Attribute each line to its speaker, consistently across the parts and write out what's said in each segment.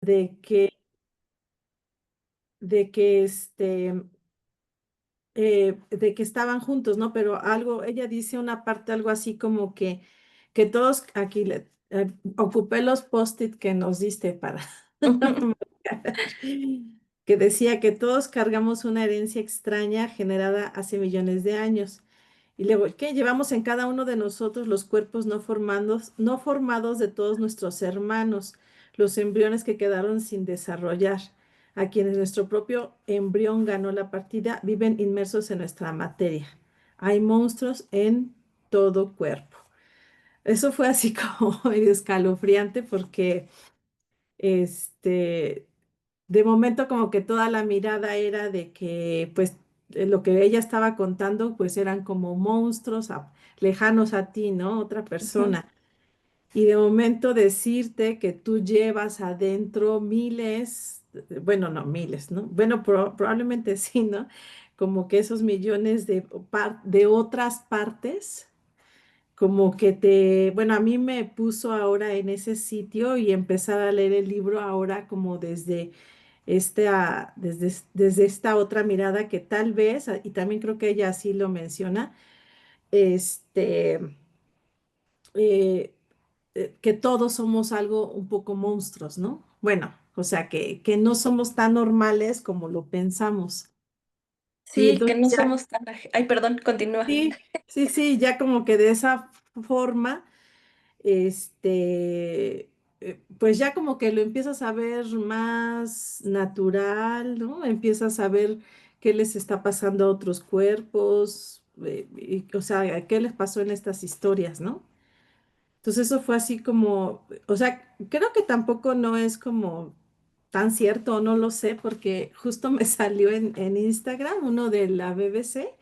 Speaker 1: de que, de que de que estaban juntos, ¿no? Pero algo, ella dice una parte, algo así como que todos, aquí ocupé los post-it que nos diste para
Speaker 2: Ujú.
Speaker 1: marcar, que decía que todos cargamos una herencia extraña generada hace millones de años. Y luego, ¿qué? Llevamos en cada uno de nosotros los cuerpos no formados de todos nuestros hermanos, los embriones que quedaron sin desarrollar, a quienes nuestro propio embrión ganó la partida, viven inmersos en nuestra materia. Hay monstruos en todo cuerpo. Eso fue así como medio escalofriante porque este, de momento como que toda la mirada era de que pues lo que ella estaba contando pues eran como monstruos lejanos a ti, ¿no? Otra
Speaker 2: Ujú.
Speaker 1: persona. Y de momento decirte que tú llevas adentro miles, bueno, no miles, ¿no? Bueno, probablemente sí, ¿no? Como que esos millones de otras partes, como que bueno, a mí me puso ahora en ese sitio y empezar a leer el libro ahora como desde esta otra mirada que tal vez, y también creo que ella así lo menciona, este eh, que todos somos algo un poco monstruos, ¿no? Bueno, o sea, que no somos tan normales como lo pensamos. Y
Speaker 2: Sí, que
Speaker 1: entonces
Speaker 2: no
Speaker 1: ya,
Speaker 2: somos tan... Ay, perdón, continúa.
Speaker 1: sí, sí, sí, ya como que de esa forma, este, pues ya como que lo empiezas a ver más natural, ¿no? Empiezas a ver qué les está pasando a otros cuerpos, o sea, qué les pasó en estas historias, ¿no? Entonces eso fue así como, o sea, creo que tampoco no es como tan cierto, no lo sé, porque justo me salió en Instagram uno de la BBC,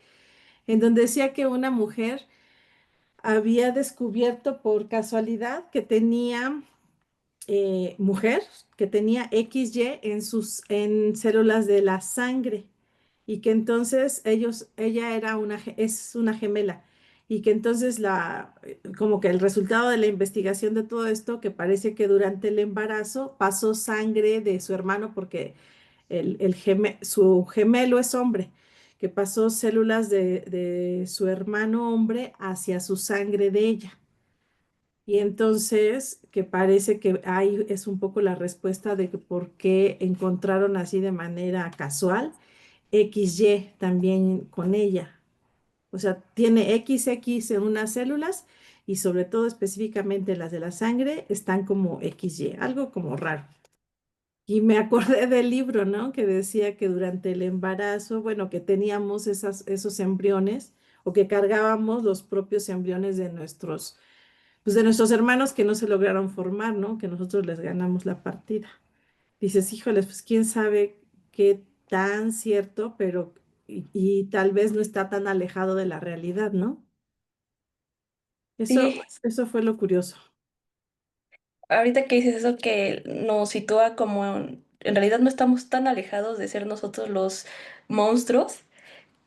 Speaker 1: en donde decía que una mujer había descubierto por casualidad que tenía mujer, que tenía XY en células de la sangre y que entonces ella era es una gemela y que entonces como que el resultado de la investigación de todo esto, que parece que durante el embarazo pasó sangre de su hermano porque su gemelo es hombre, que pasó células de su hermano hombre hacia su sangre de ella. Y entonces, que parece que ahí es un poco la respuesta de que por qué encontraron así de manera casual XY también con ella. O sea, tiene XX en unas células y sobre todo específicamente las de la sangre están como XY, algo como raro. Y me acordé del libro, ¿no? Que decía que durante el embarazo, bueno, que teníamos esos embriones o que cargábamos los propios embriones pues de nuestros hermanos que no se lograron formar, ¿no? Que nosotros les ganamos la partida. Dices, híjoles, pues quién sabe qué tan cierto, pero y tal vez no está tan alejado de la realidad, ¿no? Eso,
Speaker 2: Sí,
Speaker 1: eso fue lo curioso.
Speaker 2: ahorita que dices eso que nos sitúa como en realidad no estamos tan alejados de ser nosotros los monstruos,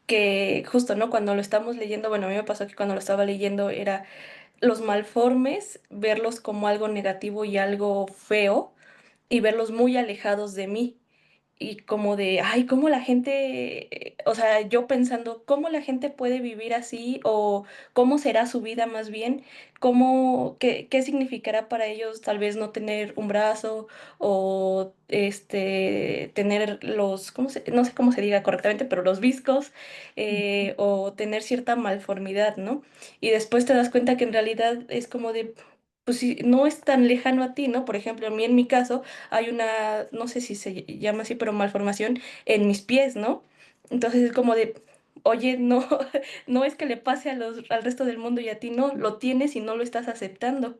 Speaker 2: que justo, ¿no? Cuando lo estamos leyendo, bueno, a mí me pasó que cuando lo estaba leyendo era los malformes, verlos como algo negativo y algo feo y verlos muy alejados de mí. Y como de, ay, cómo la gente, o sea, yo pensando, cómo la gente puede vivir así o cómo será su vida más bien, qué significará para ellos tal vez no tener un brazo o tener no sé cómo se diga correctamente, pero los viscos o tener cierta malformidad, ¿no? Y después te das cuenta que en realidad es como de... Pues sí, no es tan lejano a ti, ¿no? Por ejemplo, a mí en mi caso, hay una, no sé si se llama así, pero malformación en mis pies, ¿no? Entonces es como de, oye, no, no es que le pase al resto del mundo y a ti no, lo tienes y no lo estás aceptando.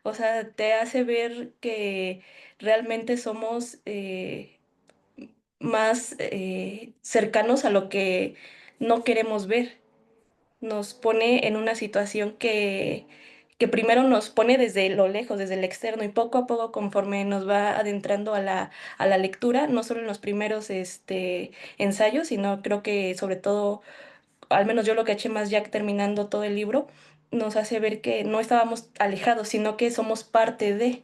Speaker 2: O sea, te hace ver que realmente somos más cercanos a lo que no queremos ver. Nos pone en una situación que primero nos pone desde lo lejos, desde el externo, y poco a poco, conforme nos va adentrando a la lectura, no solo en los primeros ensayos, sino creo que sobre todo, al menos yo lo que eché más ya terminando todo el libro, nos hace ver que no estábamos alejados, sino que somos parte de.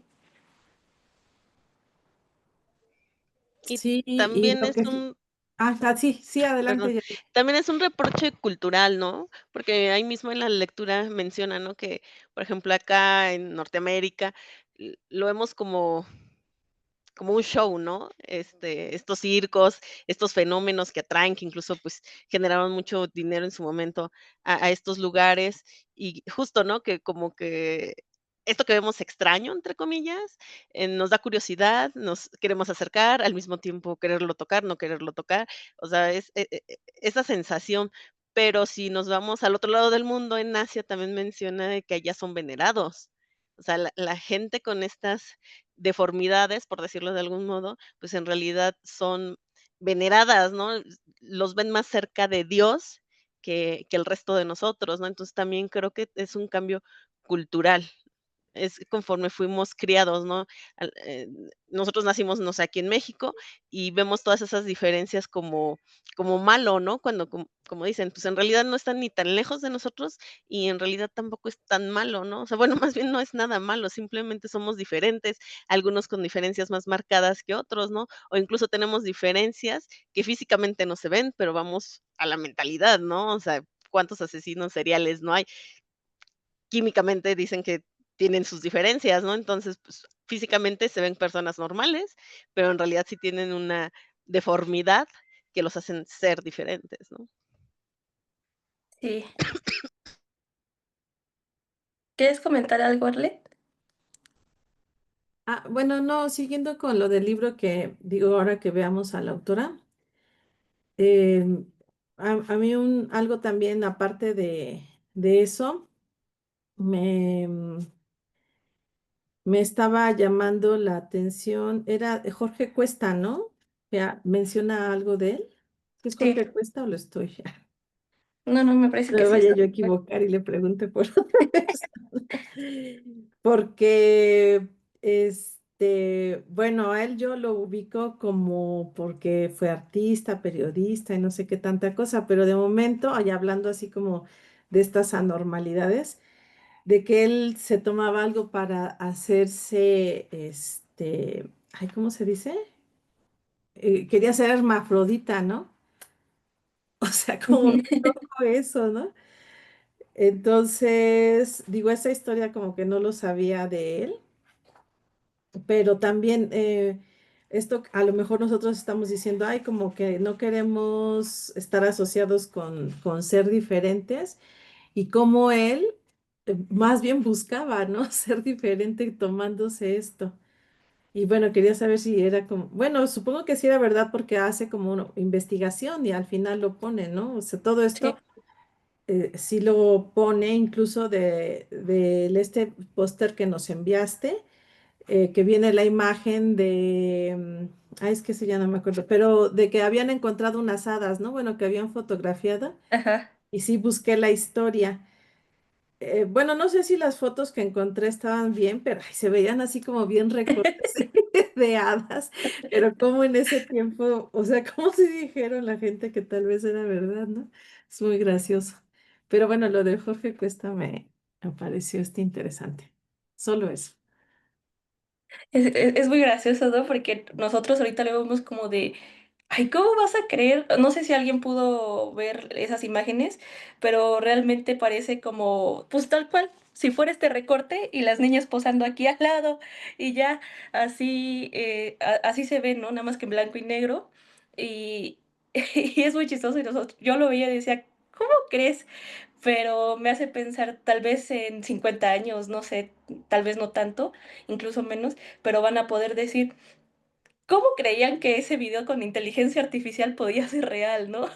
Speaker 3: Y
Speaker 1: Sí, y
Speaker 3: también
Speaker 1: lo
Speaker 3: es
Speaker 1: que
Speaker 3: un
Speaker 1: sí, sí,
Speaker 3: perdón,
Speaker 1: adelante, Jenny.
Speaker 3: también es un reproche cultural, ¿no? Porque ahí mismo en la lectura menciona, ¿no? Que, por ejemplo, acá en Norteamérica lo vemos como un show, ¿no? Estos circos, estos fenómenos que atraen, que incluso pues generaron mucho dinero en su momento a estos lugares y justo, ¿no? Que como que esto que vemos extraño, entre comillas, nos da curiosidad, nos queremos acercar, al mismo tiempo quererlo tocar, no quererlo tocar, o sea, es esa sensación. Pero si nos vamos al otro lado del mundo, en Asia también menciona de que allá son venerados. O sea, la gente con estas deformidades, por decirlo de algún modo, pues en realidad son veneradas, ¿no? Los ven más cerca de Dios que el resto de nosotros, ¿no? Entonces también creo que es un cambio cultural. Es conforme fuimos criados, ¿no? Nosotros nacimos, no sé, aquí en México y vemos todas esas diferencias como malo, ¿no? Cuando, como dicen, pues en realidad no están ni tan lejos de nosotros y en realidad tampoco es tan malo, ¿no? O sea, bueno, más bien no es nada malo, simplemente somos diferentes, algunos con diferencias más marcadas que otros, ¿no? O incluso tenemos diferencias que físicamente no se ven, pero vamos a la mentalidad, ¿no? O sea, ¿cuántos asesinos seriales no hay? Químicamente dicen que tienen sus diferencias, ¿no? Entonces, pues, físicamente se ven personas normales, pero en realidad sí tienen una deformidad que los hacen ser diferentes, ¿no?
Speaker 2: Sí. ¿Quieres comentar algo, Arlet?
Speaker 1: Bueno, no, siguiendo con lo del libro que digo ahora que veamos a la autora, eh, a mí algo también aparte de eso, me, me estaba llamando la atención, era de Jorge Cuesta, ¿no? Ya, ¿menciona algo de él? ¿Es
Speaker 2: Sí.
Speaker 1: Jorge Cuesta o lo estoy?
Speaker 2: No, no, me parece
Speaker 1: No
Speaker 2: que
Speaker 1: me
Speaker 2: sí
Speaker 1: vaya
Speaker 2: está.
Speaker 1: yo a equivocar y le pregunte por otra vez. Porque, bueno, a él yo lo ubico como porque fue artista, periodista y no sé qué tanta cosa, pero de momento, allá hablando así como de estas anormalidades, de que él se tomaba algo para hacerse, ay, ¿cómo se dice? Quería ser hermafrodita, ¿no? O sea, como bien loco eso, ¿no? Entonces, digo, esa historia como que no lo sabía de él, pero también esto a lo mejor nosotros estamos diciendo, ay, como que no queremos estar asociados con ser diferentes y como él más bien buscaba, ¿no? Ser diferente tomándose esto. Y bueno, quería saber si era como, bueno, supongo que sí era verdad porque hace como una investigación y al final lo pone, ¿no? O sea, todo
Speaker 2: Sí,
Speaker 1: esto sí lo pone incluso este póster que nos enviaste, que viene la imagen es que sí, ya no me acuerdo, pero de que habían encontrado unas hadas, ¿no? Bueno, que habían fotografiado
Speaker 2: ajá.
Speaker 1: y sí busqué la historia. Bueno, no sé si las fotos que encontré estaban bien, pero ay, se veían así como bien recortes de hadas, pero como en ese tiempo, o sea, como si dijeron la gente que tal vez era verdad, ¿no? Es muy gracioso. Pero bueno, lo de Jorge Cuesta me pareció interesante. Solo eso.
Speaker 2: Es muy gracioso, ¿no? Porque nosotros ahorita lo vemos como de, ay, ¿cómo vas a creer? No sé si alguien pudo ver esas imágenes, pero realmente parece como, pues tal cual, si fuera este recorte y las niñas posando aquí al lado y ya así, así se ve, ¿no? Nada más que en blanco y negro. Y, y es muy chistoso y yo lo veía y decía, ¿cómo crees? Pero me hace pensar tal vez en 50 años, no sé, tal vez no tanto, incluso menos, pero van a poder decir, ¿cómo creían que ese video con inteligencia artificial podía ser real, no?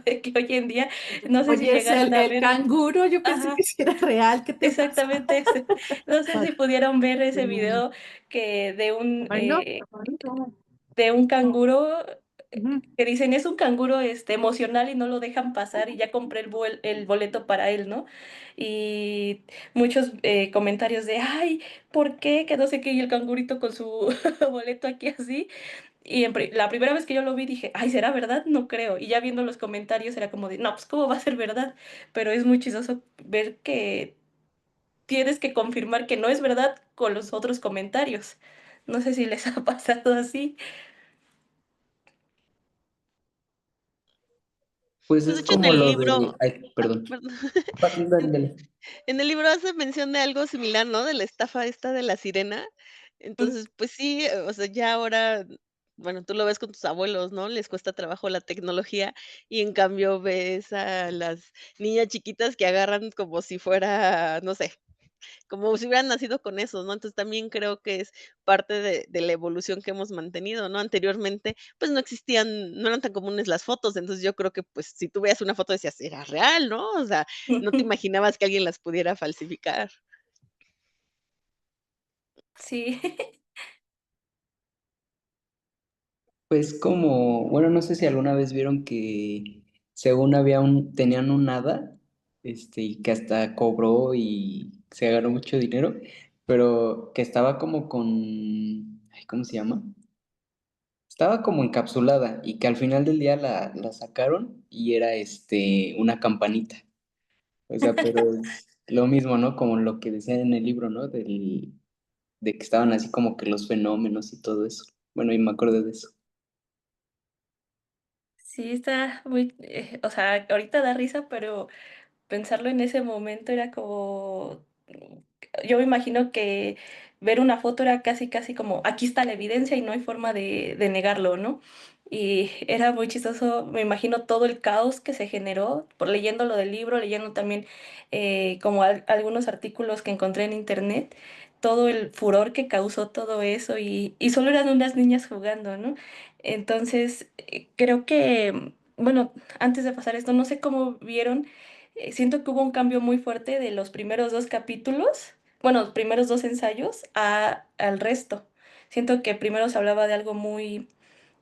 Speaker 2: De que hoy en día, no sé si
Speaker 1: Oye, es
Speaker 2: llegaron a
Speaker 1: el
Speaker 2: ver,
Speaker 1: canguro, yo pensé que
Speaker 2: ajá,
Speaker 1: sí era real, ¿qué te pasa?
Speaker 2: exactamente ese. No sé si pudieron ver ese video que de un canguro que dicen es un canguro emocional y no lo dejan pasar y ya compré el boleto para él, ¿no? Y muchos comentarios de, ay, ¿por qué? Que no sé qué, y el cangurito con su boleto aquí así. Y la primera vez que yo lo vi dije, ay, ¿será verdad? No creo. Y ya viendo los comentarios era como de, no, pues ¿cómo va a ser verdad? Pero es muy chistoso ver que tienes que confirmar que no es verdad con los otros comentarios. No sé si les ha pasado así.
Speaker 4: Pues
Speaker 3: Pues, de
Speaker 4: es
Speaker 3: hecho, en
Speaker 4: como
Speaker 3: el
Speaker 4: lo
Speaker 3: libro
Speaker 4: de... Ay, perdón.
Speaker 3: perdón,
Speaker 4: Dale,
Speaker 3: en
Speaker 4: dale.
Speaker 3: en el libro hace mención de algo similar, ¿no? De la estafa esta de la sirena.
Speaker 2: Mm.
Speaker 3: Entonces, pues sí, o sea, ya ahora, bueno, tú lo ves con tus abuelos, ¿no? Les cuesta trabajo la tecnología y en cambio ves a las niñas chiquitas que agarran como si fuera, no sé, como si hubieran nacido con eso, ¿no? Entonces, también creo que es parte de la evolución que hemos mantenido, ¿no? Anteriormente, pues, no eran tan comunes las fotos, entonces, yo creo que, pues, si tú veías una foto decías: "Era real", ¿no? O sea, no te imaginabas que alguien las pudiera falsificar.
Speaker 2: Sí.
Speaker 4: Pues como, bueno, no sé si alguna vez vieron que según tenían un hada, y que hasta cobró y se ganó mucho dinero, pero que estaba como con, ay, ¿cómo se llama? Estaba como encapsulada y que al final del día la sacaron y era una campanita. O sea, pero es lo mismo, ¿no? Como lo que decían en el libro, ¿no? De que estaban así como que los fenómenos y todo eso. Bueno, y me acuerdo de eso.
Speaker 2: Sí, está muy, o sea, ahorita da risa, pero pensarlo en ese momento era como, yo me imagino que ver una foto era casi, casi como, aquí está la evidencia y no hay forma de negarlo, ¿no? Y era muy chistoso, me imagino todo el caos que se generó por leyendo lo del libro, leyendo también como algunos artículos que encontré en internet, todo el furor que causó todo eso y solo eran unas niñas jugando, ¿no? Entonces, creo que, bueno, antes de pasar esto, no sé cómo vieron, siento que hubo un cambio muy fuerte de los primeros dos capítulos, bueno, los primeros dos ensayos al resto. Siento que primero se hablaba de algo muy,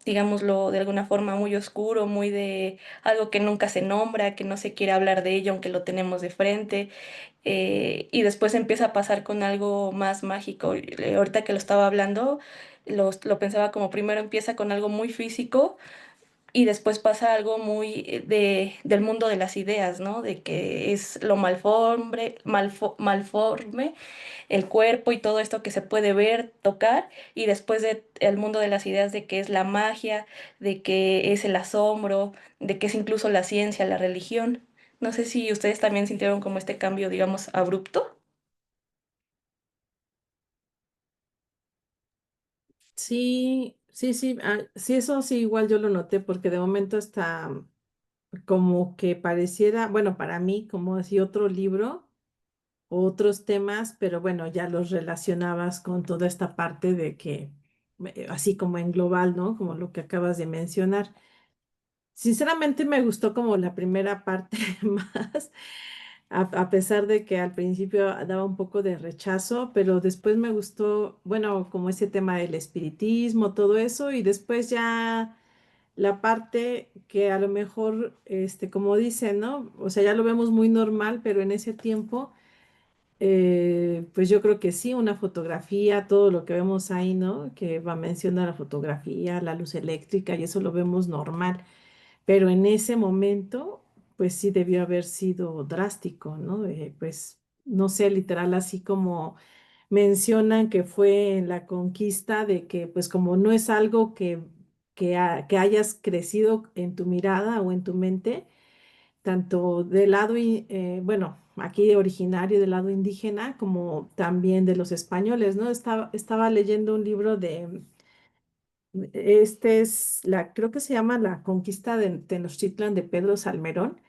Speaker 2: digámoslo de alguna forma, muy oscuro, muy de algo que nunca se nombra, que no se quiere hablar de ello, aunque lo tenemos de frente, y después empieza a pasar con algo más mágico. Ahorita que lo estaba hablando, lo pensaba como primero empieza con algo muy físico y después pasa algo muy del mundo de las ideas, ¿no? De que es lo malforme, el cuerpo y todo esto que se puede ver, tocar, y después el mundo de las ideas de que es la magia, de que es el asombro, de que es incluso la ciencia, la religión. No sé si ustedes también sintieron como este cambio, digamos, abrupto.
Speaker 1: Sí, sí, sí, sí, eso sí, igual yo lo noté porque de momento está como que pareciera, bueno, para mí como así otro libro, otros temas, pero bueno, ya los relacionabas con toda esta parte de que, así como en global, ¿no? Como lo que acabas de mencionar. Sinceramente me gustó como la primera parte más, a pesar de que al principio daba un poco de rechazo, pero después me gustó, bueno, como ese tema del espiritismo, todo eso, y después ya la parte que a lo mejor, como dicen, ¿no? O sea, ya lo vemos muy normal, pero en ese tiempo, pues yo creo que sí, una fotografía, todo lo que vemos ahí, ¿no? Que va a mencionar la fotografía, la luz eléctrica, y eso lo vemos normal. Pero en ese momento, pues sí debió haber sido drástico, ¿no? Pues, no sé, literal, así como mencionan que fue en la conquista de que, pues como no es algo que hayas crecido en tu mirada o en tu mente, tanto del lado, bueno, aquí originario del lado indígena, como también de los españoles, ¿no? Estaba leyendo un libro de creo que se llama La conquista de Tenochtitlan de Pedro Salmerón,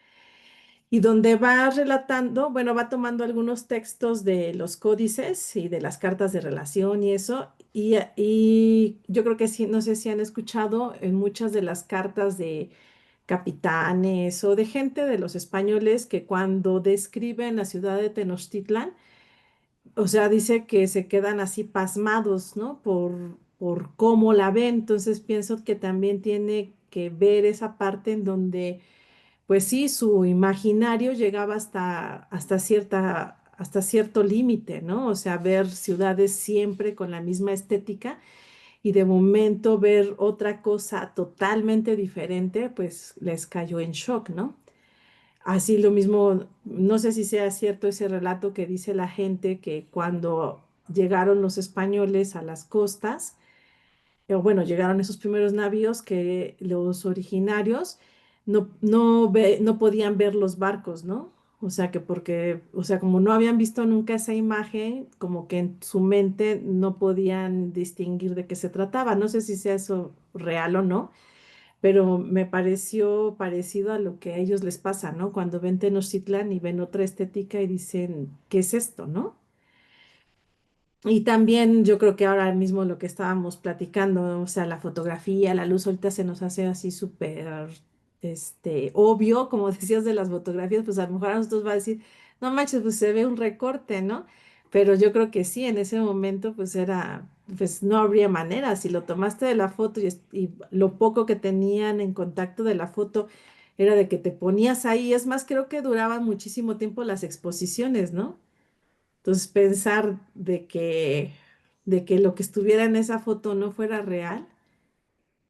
Speaker 1: y donde va relatando, bueno, va tomando algunos textos de los códices y de las cartas de relación y eso, y yo creo que sí, no sé si han escuchado en muchas de las cartas de capitanes o de gente de los españoles que cuando describen la ciudad de Tenochtitlan, o sea, dice que se quedan así pasmados, ¿no? Por cómo la ven. Entonces pienso que también tiene que ver esa parte en donde, pues sí, su imaginario llegaba hasta cierto límite, ¿no? O sea, ver ciudades siempre con la misma estética y de momento ver otra cosa totalmente diferente, pues les cayó en shock, ¿no? Así lo mismo, no sé si sea cierto ese relato que dice la gente que cuando llegaron los españoles a las costas, o bueno, llegaron esos primeros navíos que los originarios no podían ver los barcos, ¿no? O sea que porque, o sea, como no habían visto nunca esa imagen, como que en su mente no podían distinguir de qué se trataba. No sé si sea eso real o no, pero me pareció parecido a lo que a ellos les pasa, ¿no? Cuando ven Tenochtitlan y ven otra estética y dicen, ¿qué es esto, no? Y también yo creo que ahora mismo lo que estábamos platicando, o sea, la fotografía, la luz ahorita se nos hace así súper, obvio, como decías de las fotografías, pues a lo mejor a nosotros va a decir, no manches, pues se ve un recorte, ¿no? Pero yo creo que sí, en ese momento pues era, pues no habría manera, si lo tomaste de la foto y lo poco que tenían en contacto de la foto era de que te ponías ahí, es más, creo que duraban muchísimo tiempo las exposiciones, ¿no? Entonces, pensar de que lo que estuviera en esa foto no fuera real,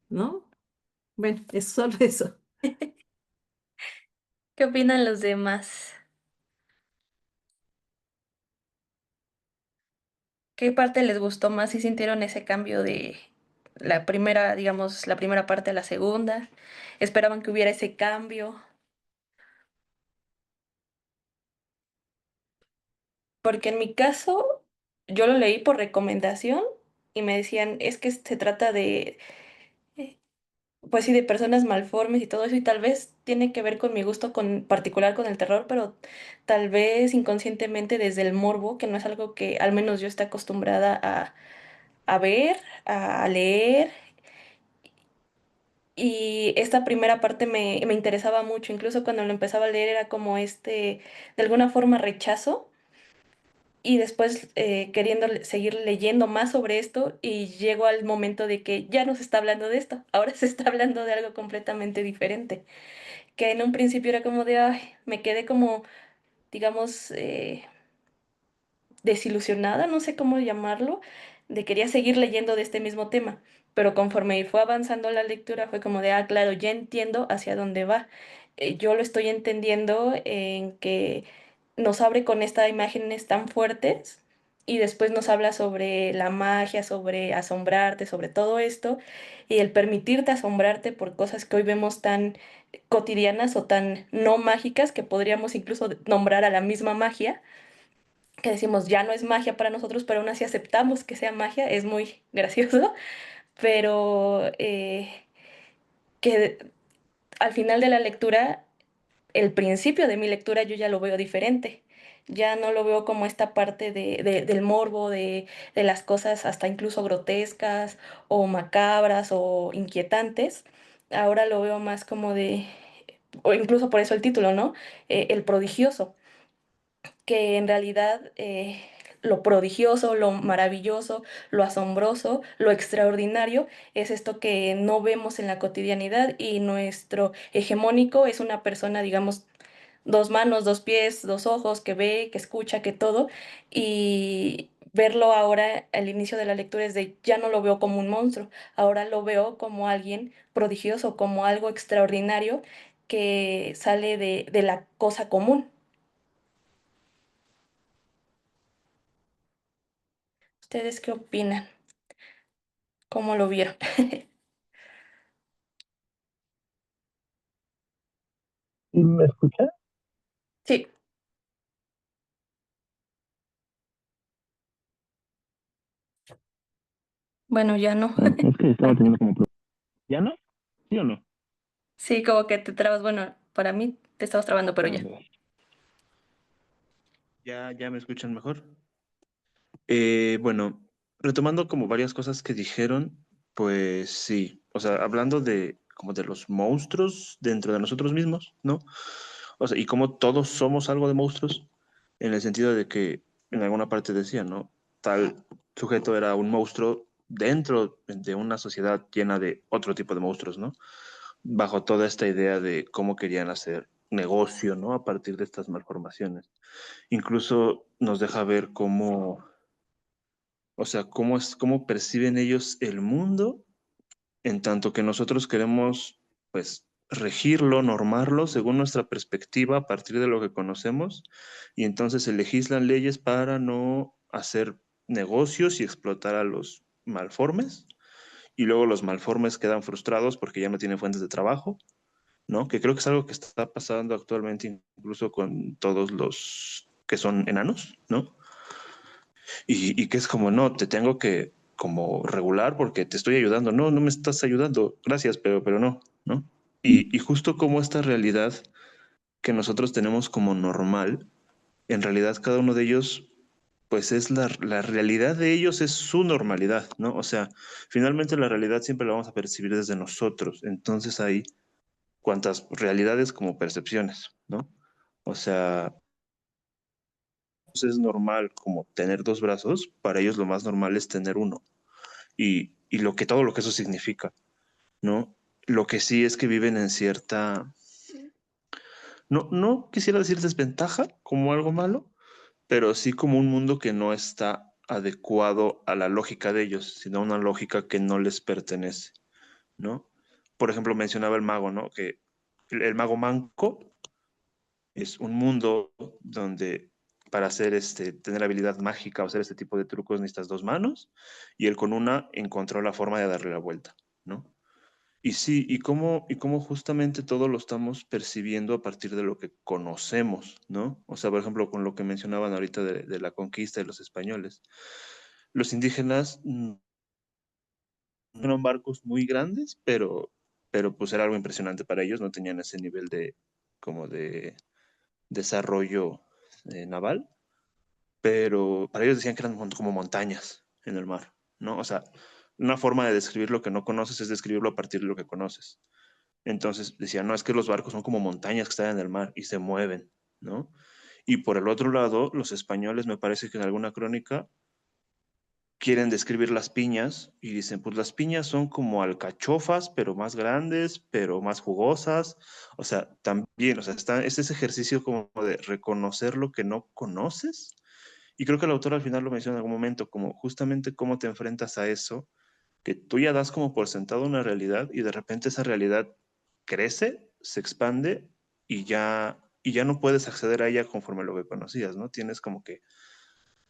Speaker 1: ¿no? Bueno, es solo eso.
Speaker 2: ¿Qué opinan los demás? ¿Qué parte les gustó más si sintieron ese cambio de la primera, digamos, la primera parte a la segunda? ¿Esperaban que hubiera ese cambio? Porque en mi caso, yo lo leí por recomendación y me decían, es que se trata de, eh, pues sí, de personas malformes y todo eso, y tal vez tiene que ver con mi gusto con particular con el terror, pero tal vez inconscientemente desde el morbo, que no es algo que al menos yo esté acostumbrada a ver, a leer. Y esta primera parte me interesaba mucho, incluso cuando lo empezaba a leer era como de alguna forma rechazo y después queriendo seguir leyendo más sobre esto y llego al momento de que ya no se está hablando de esto, ahora se está hablando de algo completamente diferente, que en un principio era como de, ay, me quedé como, digamos, desilusionada, no sé cómo llamarlo, de quería seguir leyendo de este mismo tema, pero conforme fue avanzando la lectura fue como de, ah, claro, ya entiendo hacia dónde va. Yo lo estoy entendiendo en que nos abre con estas imágenes tan fuertes y después nos habla sobre la magia, sobre asombrarte, sobre todo esto, y el permitirte asombrarte por cosas que hoy vemos tan cotidianas o tan no mágicas que podríamos incluso nombrar a la misma magia que decimos ya no es magia para nosotros, pero aún así aceptamos que sea magia, es muy gracioso, pero que al final de la lectura, el principio de mi lectura yo ya lo veo diferente. Ya no lo veo como esta parte del morbo, de las cosas hasta incluso grotescas o macabras o inquietantes. Ahora lo veo más como o incluso por eso el título, ¿no? El prodigioso, que en realidad lo prodigioso, lo maravilloso, lo asombroso, lo extraordinario es esto que no vemos en la cotidianidad y nuestro hegemónico es una persona, digamos, dos manos, dos pies, dos ojos, que ve, que escucha, que todo, y verlo ahora al inicio de la lectura es de ya no lo veo como un monstruo, ahora lo veo como alguien prodigioso, como algo extraordinario que sale de la cosa común. ¿Ustedes qué opinan? ¿Cómo lo vieron?
Speaker 5: ¿Sí me escucha?
Speaker 2: Sí, bueno, ya no.
Speaker 5: Ah, es que estaba teniendo como ¿Ya no? ¿Sí o no?
Speaker 2: Sí, como que te trabas. Bueno, para mí te estabas trabando, pero
Speaker 5: A
Speaker 2: ya.
Speaker 5: ver. ¿Ya me escuchan mejor? Bueno, retomando como varias cosas que dijeron, pues sí, o sea, hablando de como de los monstruos dentro de nosotros mismos, ¿no? O sea, y como todos somos algo de monstruos, en el sentido de que en alguna parte decía, ¿no? Tal sujeto era un monstruo dentro de una sociedad llena de otro tipo de monstruos, ¿no? Bajo toda esta idea de cómo querían hacer negocio, ¿no? A partir de estas malformaciones. Incluso nos deja ver cómo, o sea, cómo perciben ellos el mundo, en tanto que nosotros queremos, pues, regirlo, normarlo según nuestra perspectiva a partir de lo que conocemos, y entonces se legislan leyes para no hacer negocios y explotar a los malformes, y luego los malformes quedan frustrados porque ya no tienen fuentes de trabajo, ¿no? Que creo que es algo que está pasando actualmente incluso con todos los que son enanos, ¿no? Y que es como, no, te tengo que como regular porque te estoy ayudando. No, no me estás ayudando. Gracias, pero no, ¿no? Y justo como esta realidad que nosotros tenemos como normal, en realidad cada uno de ellos, pues es la realidad de ellos es su normalidad, ¿no? O sea, finalmente la realidad siempre la vamos a percibir desde nosotros. Entonces hay cuantas realidades como percepciones, ¿no? O sea, pues es normal como tener dos brazos, para ellos lo más normal es tener uno. Y todo lo que eso significa, ¿no? Lo que sí es que viven en cierta, no quisiera decir desventaja como algo malo, pero sí como un mundo que no está adecuado a la lógica de ellos, sino a una lógica que no les pertenece, ¿no? Por ejemplo, mencionaba el mago, ¿no? Que el mago manco es un mundo donde para hacer tener habilidad mágica o hacer este tipo de trucos necesitas dos manos y él con una encontró la forma de darle la vuelta, ¿no? Y sí, y cómo justamente todo lo estamos percibiendo a partir de lo que conocemos, ¿no? O sea, por ejemplo, con lo que mencionaban ahorita de la conquista de los españoles. Los indígenas no eran barcos muy grandes, pero pues era algo impresionante para ellos, no tenían ese nivel como de desarrollo naval, pero para ellos decían que eran como montañas en el mar, ¿no? O sea, una forma de describir lo que no conoces es describirlo a partir de lo que conoces. Entonces decían, no, es que los barcos son como montañas que están en el mar y se mueven, ¿no? Y por el otro lado, los españoles, me parece que en alguna crónica quieren describir las piñas y dicen, pues las piñas son como alcachofas, pero más grandes, pero más jugosas. O sea, también, o sea, es ese ejercicio como de reconocer lo que no conoces. Y creo que el autor al final lo menciona en algún momento, como justamente cómo te enfrentas a eso, que tú ya das como por sentado una realidad y de repente esa realidad crece, se expande y ya no puedes acceder a ella conforme a lo que conocías, ¿no? Tienes como que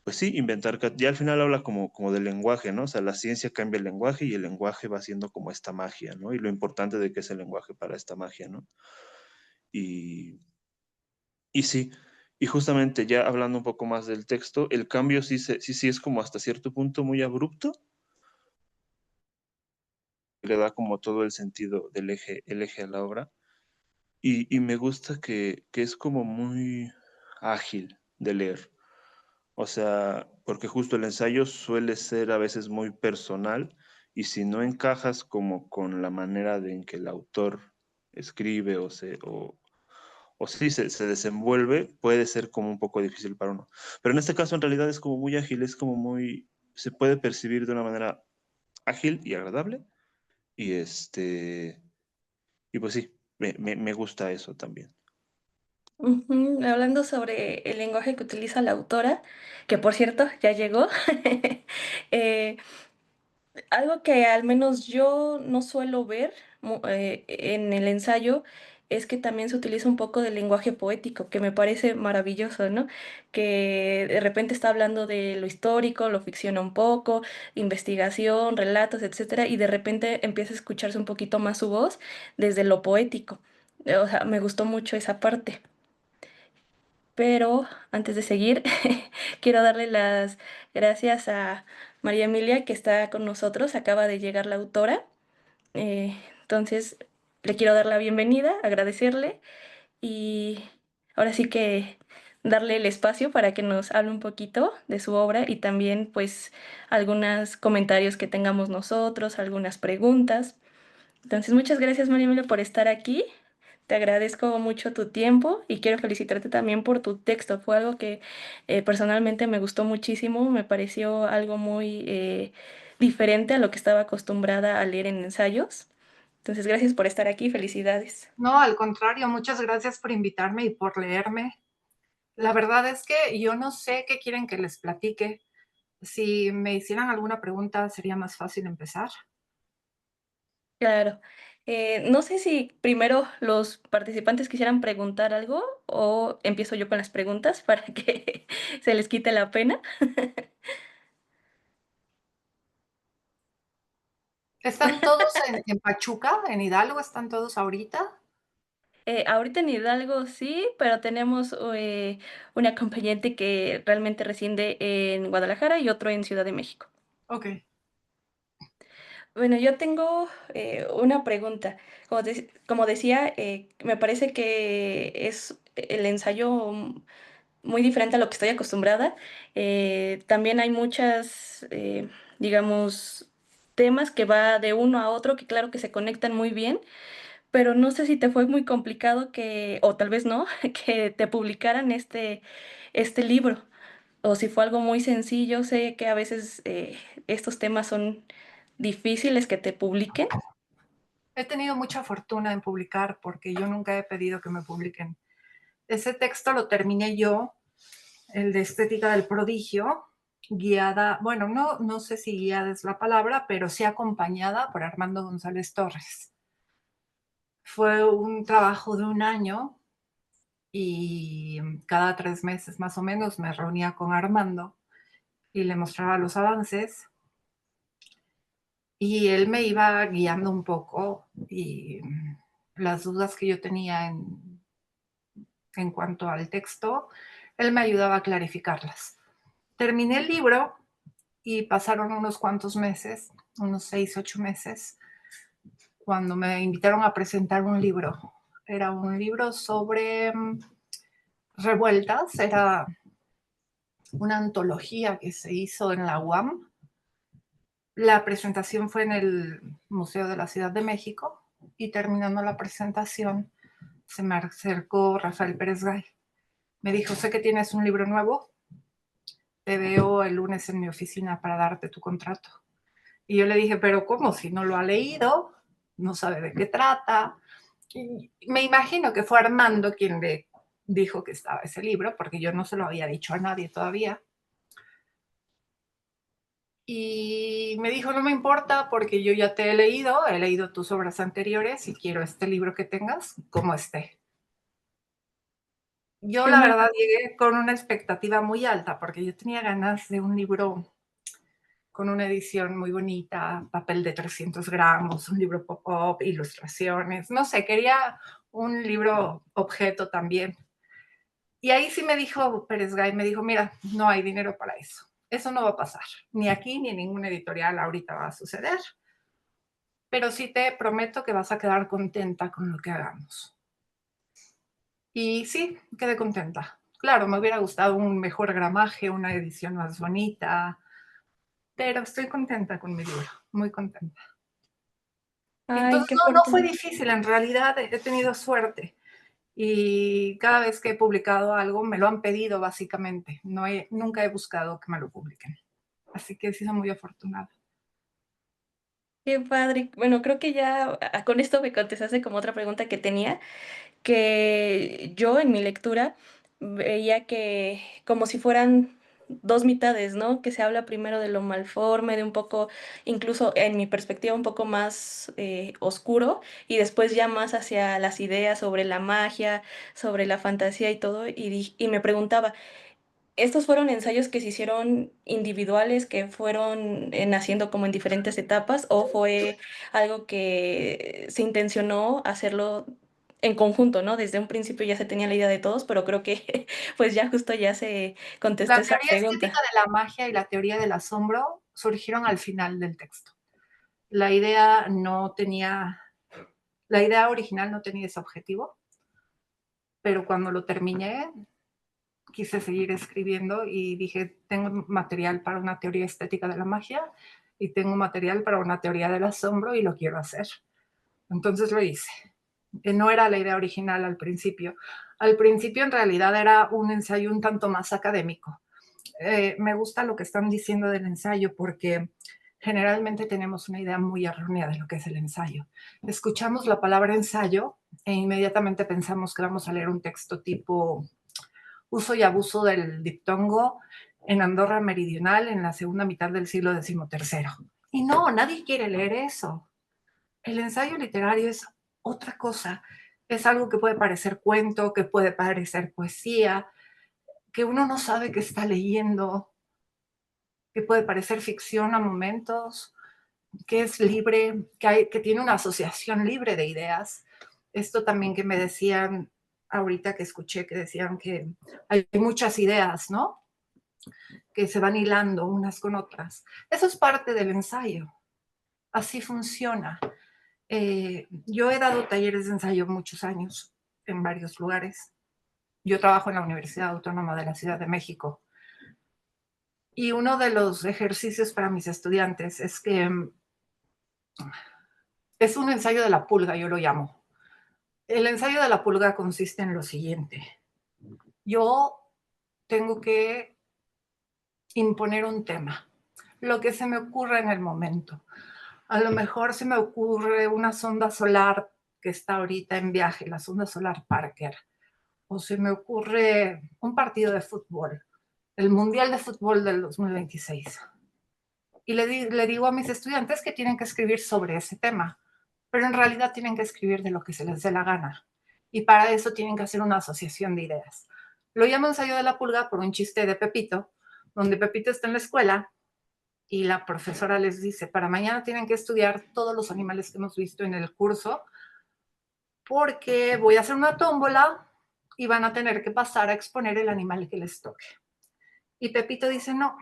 Speaker 5: pues sí, inventar, ya al final habla como del lenguaje, ¿no? O sea, la ciencia cambia el lenguaje y el lenguaje va siendo como esta magia, ¿no? Y lo importante de que es el lenguaje para esta magia, ¿no? Y, y sí, y justamente ya hablando un poco más del texto, el cambio sí es como hasta cierto punto muy abrupto, le da como todo el sentido del el eje a la obra, y me gusta que es como muy ágil de leer. O sea, porque justo el ensayo suele ser a veces muy personal y si no encajas como con la manera en que el autor escribe o sí se desenvuelve, puede ser como un poco difícil para uno. Pero en este caso en realidad es como muy ágil, es como se puede percibir de una manera ágil y agradable y y pues sí, me gusta eso también.
Speaker 2: Ujú. Hablando sobre el lenguaje que utiliza la autora, que por cierto ya llegó, eh, algo que al menos yo no suelo ver en el ensayo es que también se utiliza un poco del lenguaje poético, que me parece maravilloso, ¿no? Que de repente está hablando de lo histórico, lo ficciona un poco, investigación, relatos, etcétera, y de repente empieza a escucharse un poquito más su voz desde lo poético. O sea, me gustó mucho esa parte. Pero antes de seguir, quiero darle las gracias a María Emilia que está con nosotros. Acaba de llegar la autora. Entonces, le quiero dar la bienvenida, agradecerle y ahora sí que darle el espacio para que nos hable un poquito de su obra y también pues algunos comentarios que tengamos nosotros, algunas preguntas. Entonces, muchas gracias María Emilia por estar aquí. Te agradezco mucho tu tiempo y quiero felicitarte también por tu texto. Fue algo que personalmente me gustó muchísimo, me pareció algo muy diferente a lo que estaba acostumbrada a leer en ensayos. Entonces, gracias por estar aquí, felicidades.
Speaker 6: No, al contrario, muchas gracias por invitarme y por leerme. La verdad es que yo no sé qué quieren que les platique. Si me hicieran alguna pregunta, sería más fácil empezar.
Speaker 2: Claro. No sé si primero los participantes quisieran preguntar algo o empiezo yo con las preguntas para que se les quite la pena.
Speaker 6: ¿Están todos en Pachuca, en Hidalgo? ¿Están todos ahorita?
Speaker 2: Ahorita en Hidalgo sí, pero tenemos un acompañante que realmente reside en Guadalajara y otro en Ciudad de México.
Speaker 6: Ok.
Speaker 2: Bueno, yo tengo una pregunta. Como decía, me parece que es el ensayo muy diferente a lo que estoy acostumbrada. También hay muchas, digamos, temas que va de uno a otro que claro que se conectan muy bien, pero no sé si te fue muy complicado o tal vez no, que te publicaran este libro, o si fue algo muy sencillo. Sé que a veces estos temas son difíciles que te publiquen.
Speaker 6: He tenido mucha fortuna en publicar porque yo nunca he pedido que me publiquen. Ese texto lo terminé yo, el de Estética del Prodigio, guiada, bueno, no sé si guiada es la palabra, pero sí acompañada por Armando González Torres. Fue un trabajo de un año y cada 3 meses más o menos me reunía con Armando y le mostraba los avances y él me iba guiando un poco y las dudas que yo tenía en cuanto al texto, él me ayudaba a clarificarlas. Terminé el libro y pasaron unos cuantos meses, unos 6, 8 meses, cuando me invitaron a presentar un libro. Era un libro sobre revueltas, era una antología que se hizo en la UAM. La presentación fue en el Museo de la Ciudad de México y terminando la presentación se me acercó Rafael Pérez Gay. Me dijo, sé que tienes un libro nuevo, te veo el lunes en mi oficina para darte tu contrato. Y yo le dije, pero ¿cómo? Si no lo ha leído, no sabe de qué trata. Y me imagino que fue Armando quien le dijo que estaba ese libro, porque yo no se lo había dicho a nadie todavía. Y me dijo, no me importa porque yo ya te he leído tus obras anteriores y quiero este libro que tengas como esté. Yo
Speaker 2: Qué
Speaker 6: la
Speaker 2: muy
Speaker 6: verdad llegué con una expectativa muy alta porque yo tenía ganas de un libro con una edición muy bonita, papel de 300 gramos, un libro pop-up, ilustraciones, no sé, quería un libro objeto también. Y ahí sí me dijo Pérez Gay, me dijo, mira, no hay dinero para eso. Eso no va a pasar, ni aquí ni en ninguna editorial ahorita va a suceder, pero sí te prometo que vas a quedar contenta con lo que hagamos. Y sí, quedé contenta. Claro, me hubiera gustado un mejor gramaje, una edición más bonita, pero estoy contenta con mi libro, muy contenta.
Speaker 2: Ay,
Speaker 6: Entonces
Speaker 2: qué
Speaker 6: no fue
Speaker 2: fortuna.
Speaker 6: difícil, en realidad he tenido suerte y cada vez que he publicado algo me lo han pedido básicamente, nunca he buscado que me lo publiquen, así que he sido muy afortunada.
Speaker 2: Qué padre. Bueno, creo que ya con esto me contestaste como otra pregunta que tenía, que yo en mi lectura veía que como si fueran dos mitades, ¿no? Que se habla primero de lo malforme, de un poco, incluso en mi perspectiva, un poco más oscuro, y después ya más hacia las ideas sobre la magia, sobre la fantasía y todo, y me preguntaba, ¿estos fueron ensayos que se hicieron individuales, que fueron naciendo como en diferentes etapas, o fue algo que se intencionó hacerlo en conjunto, ¿no? Desde un principio ya se tenía la idea de todos, pero creo que pues ya justo ya se contestó
Speaker 6: La
Speaker 2: esa
Speaker 6: teoría estética
Speaker 2: pregunta.
Speaker 6: de la magia y la teoría del asombro surgieron al final del texto. La idea no tenía, la idea original no tenía ese objetivo, pero cuando lo terminé quise seguir escribiendo y dije, tengo material para una teoría estética de la magia y tengo material para una teoría del asombro y lo quiero hacer. Entonces lo hice. No era la idea original al principio. Al principio en realidad era un ensayo un tanto más académico. Me gusta lo que están diciendo del ensayo porque generalmente tenemos una idea muy errónea de lo que es el ensayo. Escuchamos la palabra ensayo e inmediatamente pensamos que vamos a leer un texto tipo uso y abuso del diptongo en Andorra Meridional en la segunda mitad del siglo XIII. Y no, nadie quiere leer eso. El ensayo literario es otra cosa. Es algo que puede parecer cuento, que puede parecer poesía, que uno no sabe que está leyendo, que puede parecer ficción a momentos, que es libre, que tiene una asociación libre de ideas. Esto también que me decían ahorita que escuché, que decían que hay muchas ideas, ¿no? Que se van hilando unas con otras. Eso es parte del ensayo. Así funciona. Yo he dado talleres de ensayo muchos años en varios lugares. Yo trabajo en la Universidad Autónoma de la Ciudad de México. Y uno de los ejercicios para mis estudiantes es que es un ensayo de la pulga, yo lo llamo. El ensayo de la pulga consiste en lo siguiente. Yo tengo que imponer un tema, lo que se me ocurre en el momento. A lo mejor se me ocurre una sonda solar que está ahorita en viaje, la sonda solar Parker. O se me ocurre un partido de fútbol, el Mundial de Fútbol del 2026. Y le digo a mis estudiantes que tienen que escribir sobre ese tema, pero en realidad tienen que escribir de lo que se les dé la gana. Y para eso tienen que hacer una asociación de ideas. Lo llamo ensayo de la pulga por un chiste de Pepito, donde Pepito está en la escuela y la profesora les dice, para mañana tienen que estudiar todos los animales que hemos visto en el curso, porque voy a hacer una tómbola y van a tener que pasar a exponer el animal que les toque. Y Pepito dice, no,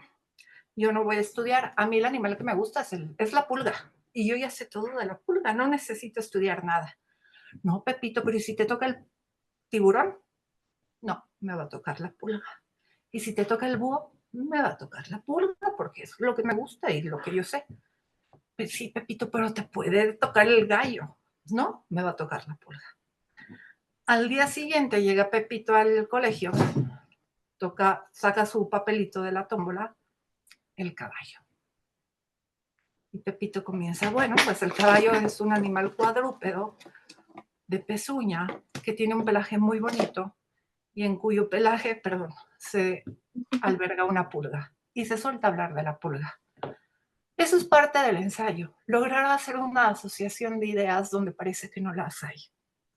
Speaker 6: yo no voy a estudiar, a mí el animal que me gusta es la pulga, y yo ya sé todo de la pulga, no necesito estudiar nada. No, Pepito, pero ¿y si te toca el tiburón? No, me va a tocar la pulga. ¿Y si te toca el búho? Me va a tocar la pulga, porque es lo que me gusta y lo que yo sé. Pues sí, Pepito, pero te puede tocar el gallo. No, me va a tocar la pulga. Al día siguiente llega Pepito al colegio, saca su papelito de la tómbola, el caballo. Y Pepito comienza, bueno, pues el caballo es un animal cuadrúpedo de pezuña que tiene un pelaje muy bonito y en cuyo pelaje, perdón, se alberga una pulga. Y se suelta a hablar de la pulga. Eso es parte del ensayo, lograr hacer una asociación de ideas donde parece que no las hay,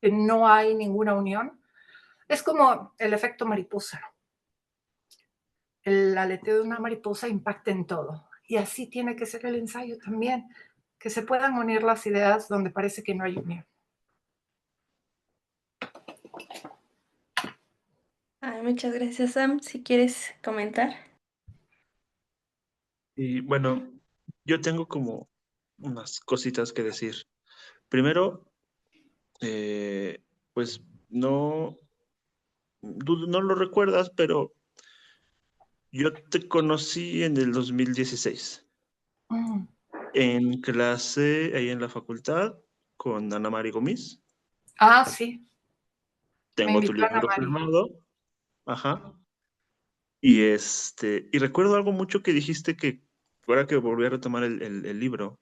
Speaker 6: que no hay ninguna unión. Es como el efecto mariposa. El aleteo de una mariposa impacta en todo. Y así tiene que ser el ensayo también, que se puedan unir las ideas donde parece que no hay unión.
Speaker 2: Ay, muchas gracias, Sam. Si quieres comentar.
Speaker 5: Y bueno, yo tengo como unas cositas que decir. Primero, pues no, tú no lo recuerdas, pero yo te conocí en el 2016,
Speaker 6: Mm.
Speaker 5: en clase, ahí en la facultad, con Ana Mari Gomis.
Speaker 6: Ah, sí, me
Speaker 5: Tengo tu
Speaker 6: invitó Ana
Speaker 5: libro
Speaker 6: Mari.
Speaker 5: firmado, ajá. Y recuerdo algo mucho que dijiste que, ahora que volví a retomar el libro,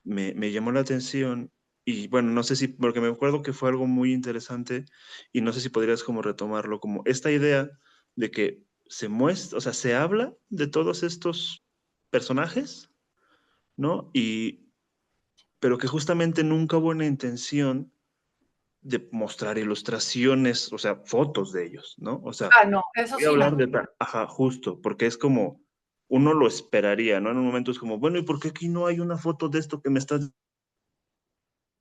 Speaker 5: me llamó la atención. Y bueno, no sé si, porque me acuerdo que fue algo muy interesante y no sé si podrías como retomarlo, como esta idea de que se muestra, o sea, se habla de todos estos personajes, ¿no? Pero que justamente nunca hubo una intención de mostrar ilustraciones, o sea, fotos de ellos, ¿no? O sea,
Speaker 6: Ah, no, eso
Speaker 5: voy a
Speaker 6: sí
Speaker 5: hablar
Speaker 6: no.
Speaker 5: de tal, ajá, justo, porque es como, uno lo esperaría, ¿no? En un momento es como, bueno, ¿y por qué aquí no hay una foto de esto que me estás?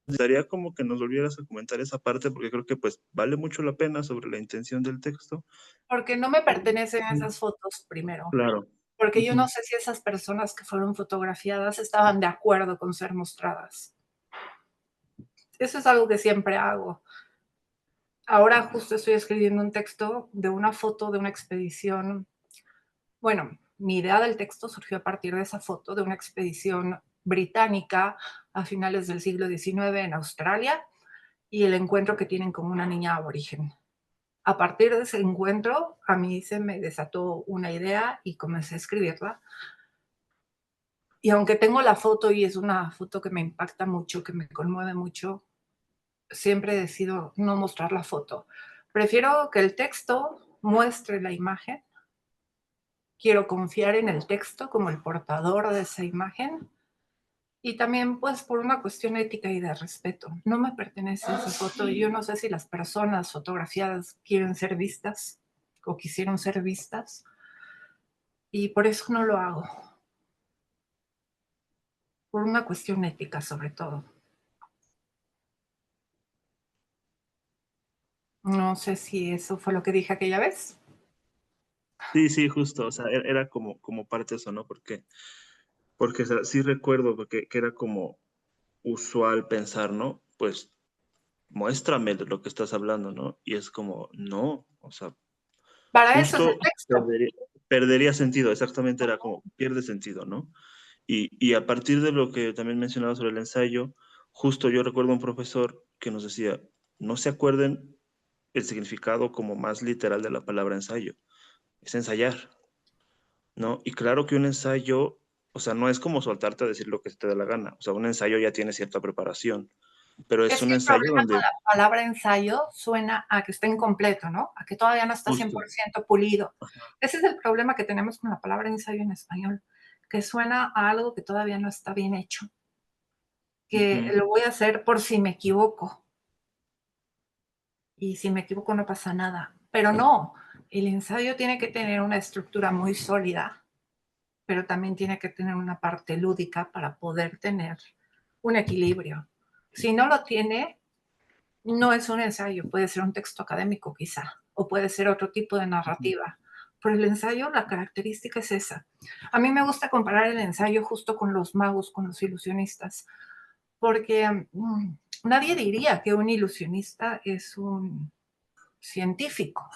Speaker 5: Daría como que nos volvieras a comentar esa parte, porque creo que pues vale mucho la pena sobre la intención del texto.
Speaker 6: Porque no me pertenecen esas fotos primero.
Speaker 5: Claro.
Speaker 6: Porque yo no
Speaker 5: Ujú.
Speaker 6: sé si esas personas que fueron fotografiadas estaban de acuerdo con ser mostradas. Eso es algo que siempre hago. Ahora justo estoy escribiendo un texto de una foto de una expedición. Bueno, mi idea del texto surgió a partir de esa foto de una expedición británica a finales del siglo XIX en Australia y el encuentro que tienen con una niña aborigen. A partir de ese encuentro, a mí se me desató una idea y comencé a escribirla. Y aunque tengo la foto y es una foto que me impacta mucho, que me conmueve mucho, siempre decido no mostrar la foto. Prefiero que el texto muestre la imagen. Quiero confiar en el texto como el portador de esa imagen. Y también, pues, por una cuestión ética y de respeto. No me pertenece esa foto. Yo no sé si las personas fotografiadas quieren ser vistas o quisieron ser vistas. Y por eso no lo hago. Por una cuestión ética, sobre todo. No sé si eso fue lo que dije aquella vez.
Speaker 5: Sí, sí, justo, o sea, era como parte de eso, ¿no? Porque o sea, sí recuerdo que era como usual pensar, ¿no? Pues muéstrame de lo que estás hablando, ¿no? Y es como, no, o sea,
Speaker 6: Para eso es el
Speaker 5: justo
Speaker 6: texto.
Speaker 5: perdería sentido, exactamente era como, pierde sentido, ¿no? Y a partir de lo que también mencionaba sobre el ensayo, justo yo recuerdo un profesor que nos decía, no se acuerden el significado como más literal de la palabra ensayo, es ensayar, ¿no? Y claro que un ensayo, o sea, no es como soltarte a decir lo que se te dé la gana, o sea, un ensayo ya tiene cierta preparación, pero es
Speaker 6: Es
Speaker 5: un
Speaker 6: que el
Speaker 5: ensayo
Speaker 6: problema con
Speaker 5: donde
Speaker 6: la palabra ensayo suena a que está incompleto, ¿no? A que todavía no está
Speaker 5: justo,
Speaker 6: 100% pulido. Ese es el problema que tenemos con la palabra ensayo en español, que suena a algo que todavía no está bien hecho, que
Speaker 5: ujú,
Speaker 6: lo voy a hacer por si me equivoco. Y si me equivoco no pasa nada. Pero no, el ensayo tiene que tener una estructura muy sólida, pero también tiene que tener una parte lúdica para poder tener un equilibrio. Si no lo tiene, no es un ensayo, puede ser un texto académico quizá, o puede ser otro tipo de
Speaker 5: ujú,
Speaker 6: narrativa. Pero el ensayo, la característica es esa. A mí me gusta comparar el ensayo justo con los magos, con los ilusionistas, porque nadie diría que un ilusionista es un científico.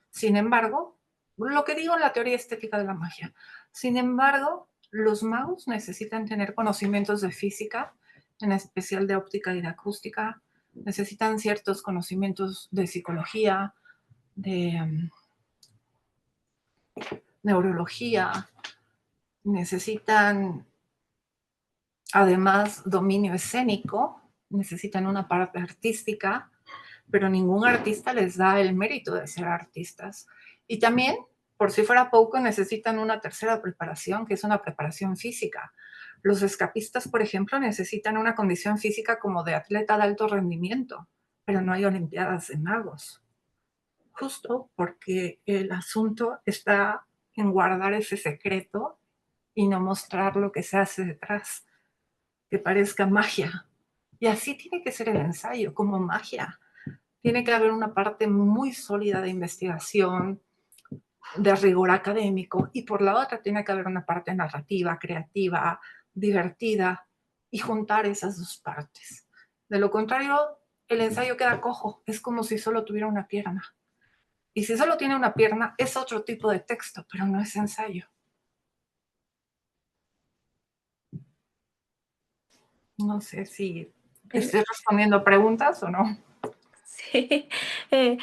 Speaker 6: Sin embargo, lo que digo en la teoría estética de la magia, sin embargo, los magos necesitan tener conocimientos de física, en especial de óptica y de acústica, necesitan ciertos conocimientos de psicología, de neurología, necesitan además dominio escénico, necesitan una parte artística, pero ningún artista les da el mérito de ser artistas. Y también, por si fuera poco, necesitan una tercera preparación, que es una preparación física. Los escapistas, por ejemplo, necesitan una condición física como de atleta de alto rendimiento, pero no hay olimpiadas de magos, justo porque el asunto está en guardar ese secreto y no mostrar lo que se hace detrás, que parezca magia. Y así tiene que ser el ensayo, como magia. Tiene que haber una parte muy sólida de investigación, de rigor académico, y por la otra tiene que haber una parte narrativa, creativa, divertida, y juntar esas dos partes. De lo contrario, el ensayo queda cojo, es como si solo tuviera una pierna. Y si solo tiene una pierna, es otro tipo de texto, pero no es ensayo. No sé si
Speaker 2: Eh,
Speaker 6: estoy respondiendo preguntas o no.
Speaker 2: sí, eh,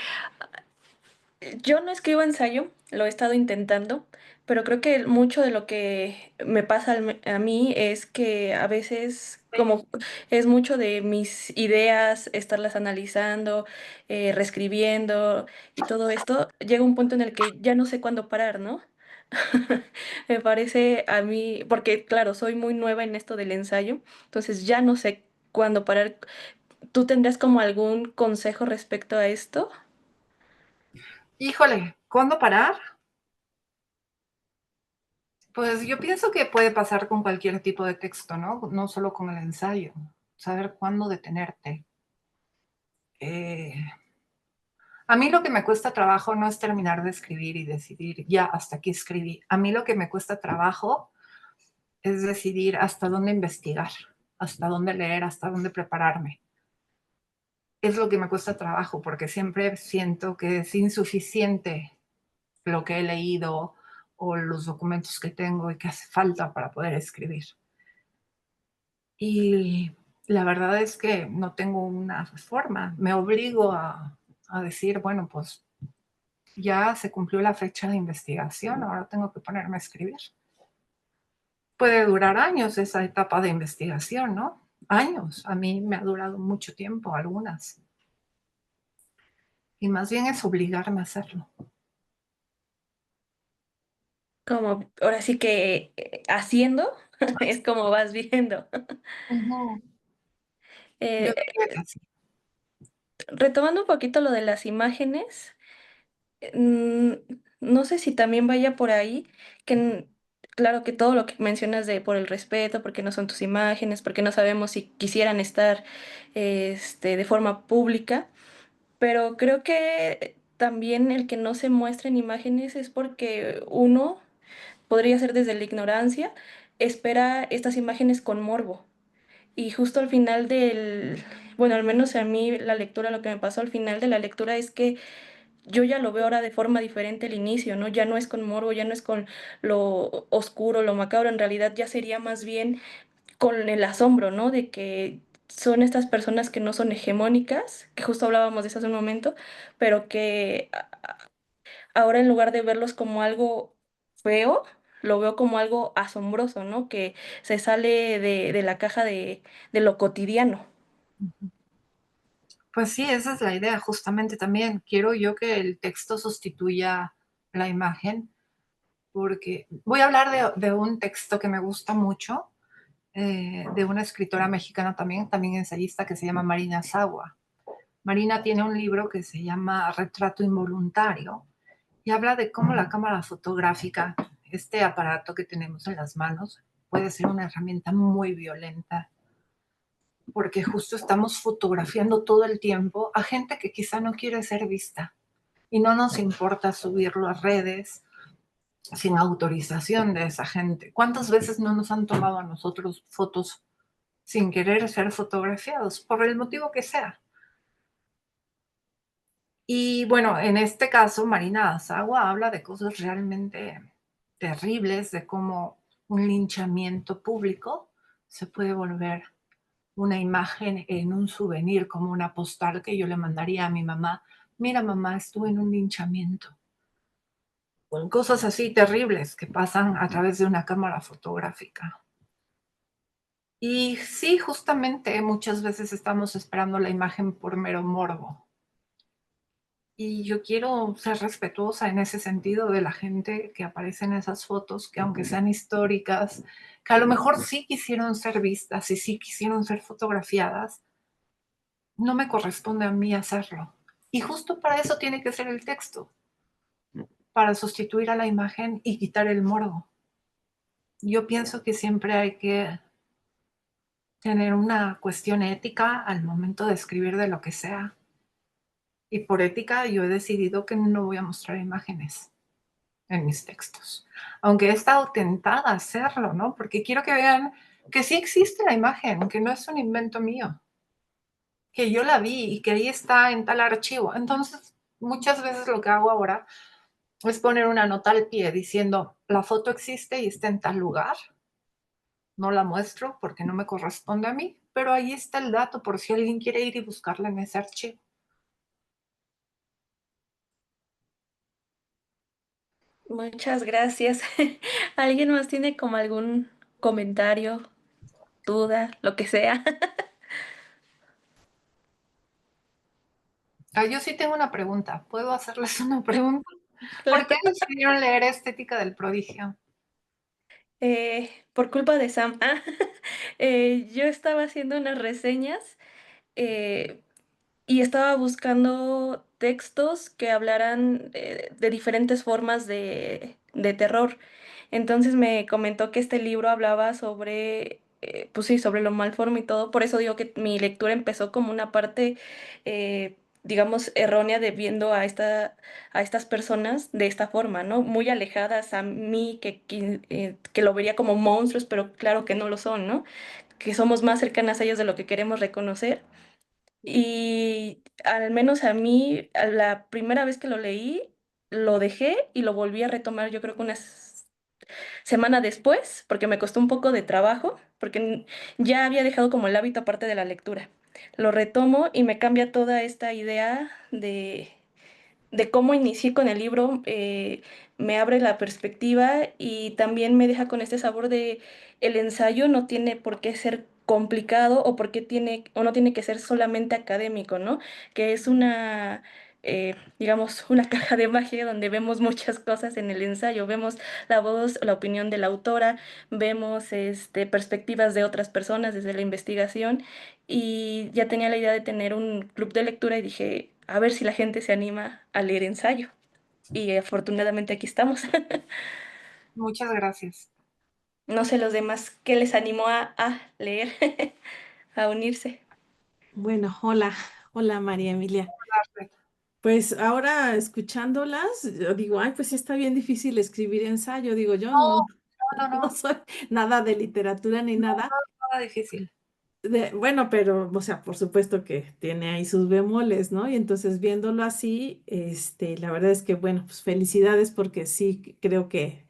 Speaker 2: yo no escribo ensayo, lo he estado intentando, pero creo que mucho de lo que me pasa a mí es que a veces, como es mucho de mis ideas, estarlas analizando, reescribiendo y todo esto, llega un punto en el que ya no sé cuándo parar, ¿no? Me parece a mí, porque claro, soy muy nueva en esto del ensayo, entonces ya no sé cuándo parar. ¿Tú tendrías como algún consejo respecto a esto?
Speaker 6: Híjole, ¿cuándo parar? Pues yo pienso que puede pasar con cualquier tipo de texto, ¿no? No solo con el ensayo. Saber cuándo detenerte. Eh, a mí lo que me cuesta trabajo no es terminar de escribir y decidir, ya, hasta aquí escribí. A mí lo que me cuesta trabajo es decidir hasta dónde investigar, hasta dónde leer, hasta dónde prepararme. Es lo que me cuesta trabajo porque siempre siento que es insuficiente lo que he leído o los documentos que tengo y que hace falta para poder escribir. Y la verdad es que no tengo una forma. Me obligo a decir, bueno, pues ya se cumplió la fecha de investigación, ahora tengo que ponerme a escribir. Puede durar años esa etapa de investigación, ¿no? Años. A mí me ha durado mucho tiempo, algunas. Y más bien es obligarme a hacerlo.
Speaker 2: Como ahora sí que haciendo es como vas viendo.
Speaker 6: Ujú. Yo
Speaker 2: Eh,
Speaker 6: diría que sí.
Speaker 2: retomando un poquito lo de las imágenes, mm, no sé si también vaya por ahí, que claro que todo lo que mencionas de por el respeto, porque no son tus imágenes, porque no sabemos si quisieran estar de forma pública, pero creo que también el que no se muestren imágenes es porque uno podría ser desde la ignorancia, espera estas imágenes con morbo. Y justo al final bueno, al menos a mí la lectura, lo que me pasó al final de la lectura es que yo ya lo veo ahora de forma diferente al inicio, ¿no? Ya no es con morbo, ya no es con lo oscuro, lo macabro, en realidad ya sería más bien con el asombro, ¿no? De que son estas personas que no son hegemónicas, que justo hablábamos de eso hace un momento, pero que ahora en lugar de verlos como algo feo, lo veo como algo asombroso, ¿no? Que se sale de la caja de lo cotidiano.
Speaker 6: Pues sí, esa es la idea, justamente también. Quiero yo que el texto sustituya la imagen, porque voy a hablar de un texto que me gusta mucho, de una escritora mexicana también ensayista, que se llama Marina Sagua. Marina tiene un libro que se llama Retrato Involuntario y habla de cómo la cámara fotográfica, este aparato que tenemos en las manos, puede ser una herramienta muy violenta, porque justo estamos fotografiando todo el tiempo a gente que quizá no quiere ser vista y no nos importa subirlo a redes sin autorización de esa gente. ¿Cuántas veces no nos han tomado a nosotros fotos sin querer ser fotografiados, por el motivo que sea? Y bueno, en este caso, Marina Azagua habla de cosas realmente terribles, de cómo un linchamiento público se puede volver una imagen en un souvenir, como una postal que yo le mandaría a mi mamá. Mira, mamá, estuve en un linchamiento. Con cosas así terribles que pasan a través de una cámara fotográfica. Y sí, justamente muchas veces estamos esperando la imagen por mero morbo. Y yo quiero ser respetuosa en ese sentido de la gente que aparece en esas fotos, que aunque sean históricas, que a lo mejor sí quisieron ser vistas y sí quisieron ser fotografiadas, no me corresponde a mí hacerlo. Y justo para eso tiene que ser el texto, para sustituir a la imagen y quitar el morbo. Yo pienso que siempre hay que tener una cuestión ética al momento de escribir de lo que sea. Y por ética yo he decidido que no voy a mostrar imágenes en mis textos. Aunque he estado tentada a hacerlo, ¿no? Porque quiero que vean que sí existe la imagen, que no es un invento mío, que yo la vi y que ahí está en tal archivo. Entonces, muchas veces lo que hago ahora es poner una nota al pie diciendo, la foto existe y está en tal lugar. No la muestro porque no me corresponde a mí, pero ahí está el dato por si alguien quiere ir y buscarla en ese archivo.
Speaker 2: Muchas gracias. ¿Alguien más tiene como algún comentario, duda, lo que sea?
Speaker 6: Yo sí tengo una pregunta. ¿Puedo hacerles una pregunta? ¿Por qué
Speaker 2: Claro.
Speaker 6: decidieron leer Estética del Prodigio?
Speaker 2: Por culpa de Sam. Yo estaba haciendo unas reseñas eh, y estaba buscando textos que hablaran de diferentes formas de terror. Entonces me comentó que este libro hablaba sobre, pues sí, sobre lo malforme y todo. Por eso digo que mi lectura empezó como una parte, digamos, errónea de viendo a estas personas de esta forma, ¿no? Muy alejadas a mí, que lo vería como monstruos, pero claro que no lo son, ¿no? Que somos más cercanas a ellos de lo que queremos reconocer. Y al menos a mí, a la primera vez que lo leí, lo dejé y lo volví a retomar, yo creo que unas semana después, porque me costó un poco de trabajo, porque ya había dejado como el hábito aparte de la lectura. Lo retomo y me cambia toda esta idea de cómo inicié con el libro, me abre la perspectiva y también me deja con este sabor de el ensayo no tiene por qué ser complicado o o no tiene que ser solamente académico, ¿no? Que es digamos, una caja de magia donde vemos muchas cosas en el ensayo, vemos la voz, la opinión de la autora, vemos perspectivas de otras personas desde la investigación y ya tenía la idea de tener un club de lectura y dije, a ver si la gente se anima a leer ensayo. Y afortunadamente aquí estamos.
Speaker 6: Muchas gracias.
Speaker 2: No sé los demás qué les animó a leer, a unirse.
Speaker 1: Bueno, hola, hola María Emilia. Pues ahora escuchándolas, yo digo, ay, pues sí está bien difícil escribir ensayo. Digo, yo no,
Speaker 6: No,
Speaker 1: no soy nada de literatura ni nada.
Speaker 6: nada difícil.
Speaker 1: Bueno, pero, o sea, por supuesto que tiene ahí sus bemoles, ¿no? Y entonces viéndolo así, la verdad es que, bueno, pues felicidades porque sí creo que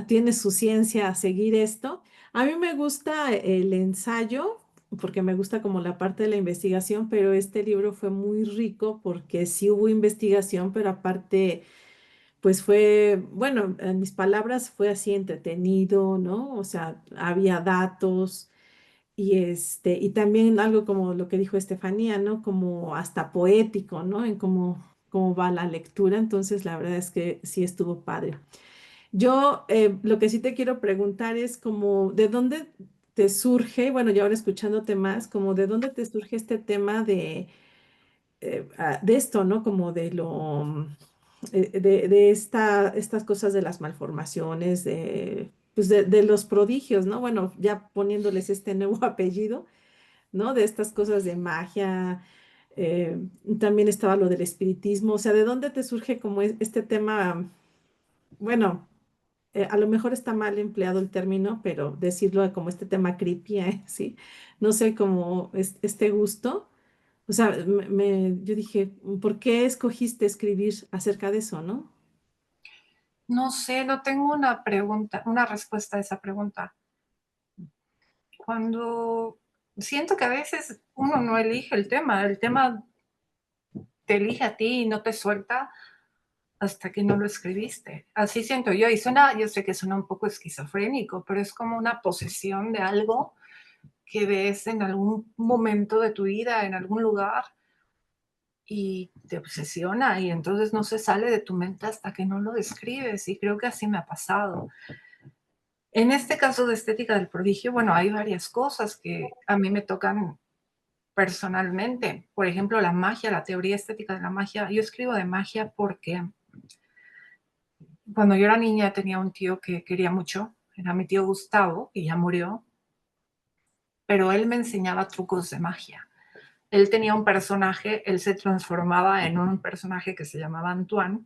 Speaker 1: tiene su ciencia a seguir esto. A mí me gusta el ensayo porque me gusta como la parte de la investigación, pero este libro fue muy rico porque sí hubo investigación, pero aparte, pues fue, bueno, en mis palabras fue así entretenido, ¿no? O sea, había datos. Y también algo como lo que dijo Estefanía, ¿no? Como hasta poético, ¿no? En cómo va la lectura. Entonces, la verdad es que sí estuvo padre. Yo lo que sí te quiero preguntar es como, ¿de dónde te surge, bueno, ya ahora escuchándote más, como de dónde te surge este tema de esto, ¿no? Como de estas cosas de las malformaciones, pues de los prodigios, ¿no? Bueno, ya poniéndoles este nuevo apellido, ¿no? De estas cosas de magia. eh, También estaba lo del espiritismo. O sea, ¿de dónde te surge como este tema? Bueno, a lo mejor está mal empleado el término, pero decirlo como este tema creepy, ¿sí? No sé, como este gusto. O sea, yo dije, ¿por qué escogiste escribir acerca de eso, no?
Speaker 6: No sé, no tengo una pregunta, una respuesta a esa pregunta. Cuando siento que a veces uno no elige el tema te elige a ti y no te suelta hasta que no lo escribiste. Así siento yo, y suena, yo sé que suena un poco esquizofrénico, pero es como una posesión de algo que ves en algún momento de tu vida, en algún lugar, y te obsesiona, y entonces no se sale de tu mente hasta que no lo describes, y creo que así me ha pasado. En este caso de Estética del Prodigio, bueno, hay varias cosas que a mí me tocan personalmente. Por ejemplo, la magia, la teoría estética de la magia. Yo escribo de magia porque cuando yo era niña tenía un tío que quería mucho, era mi tío Gustavo, que ya murió, pero él me enseñaba trucos de magia. Él tenía un personaje, él se transformaba en un personaje que se llamaba Antoine.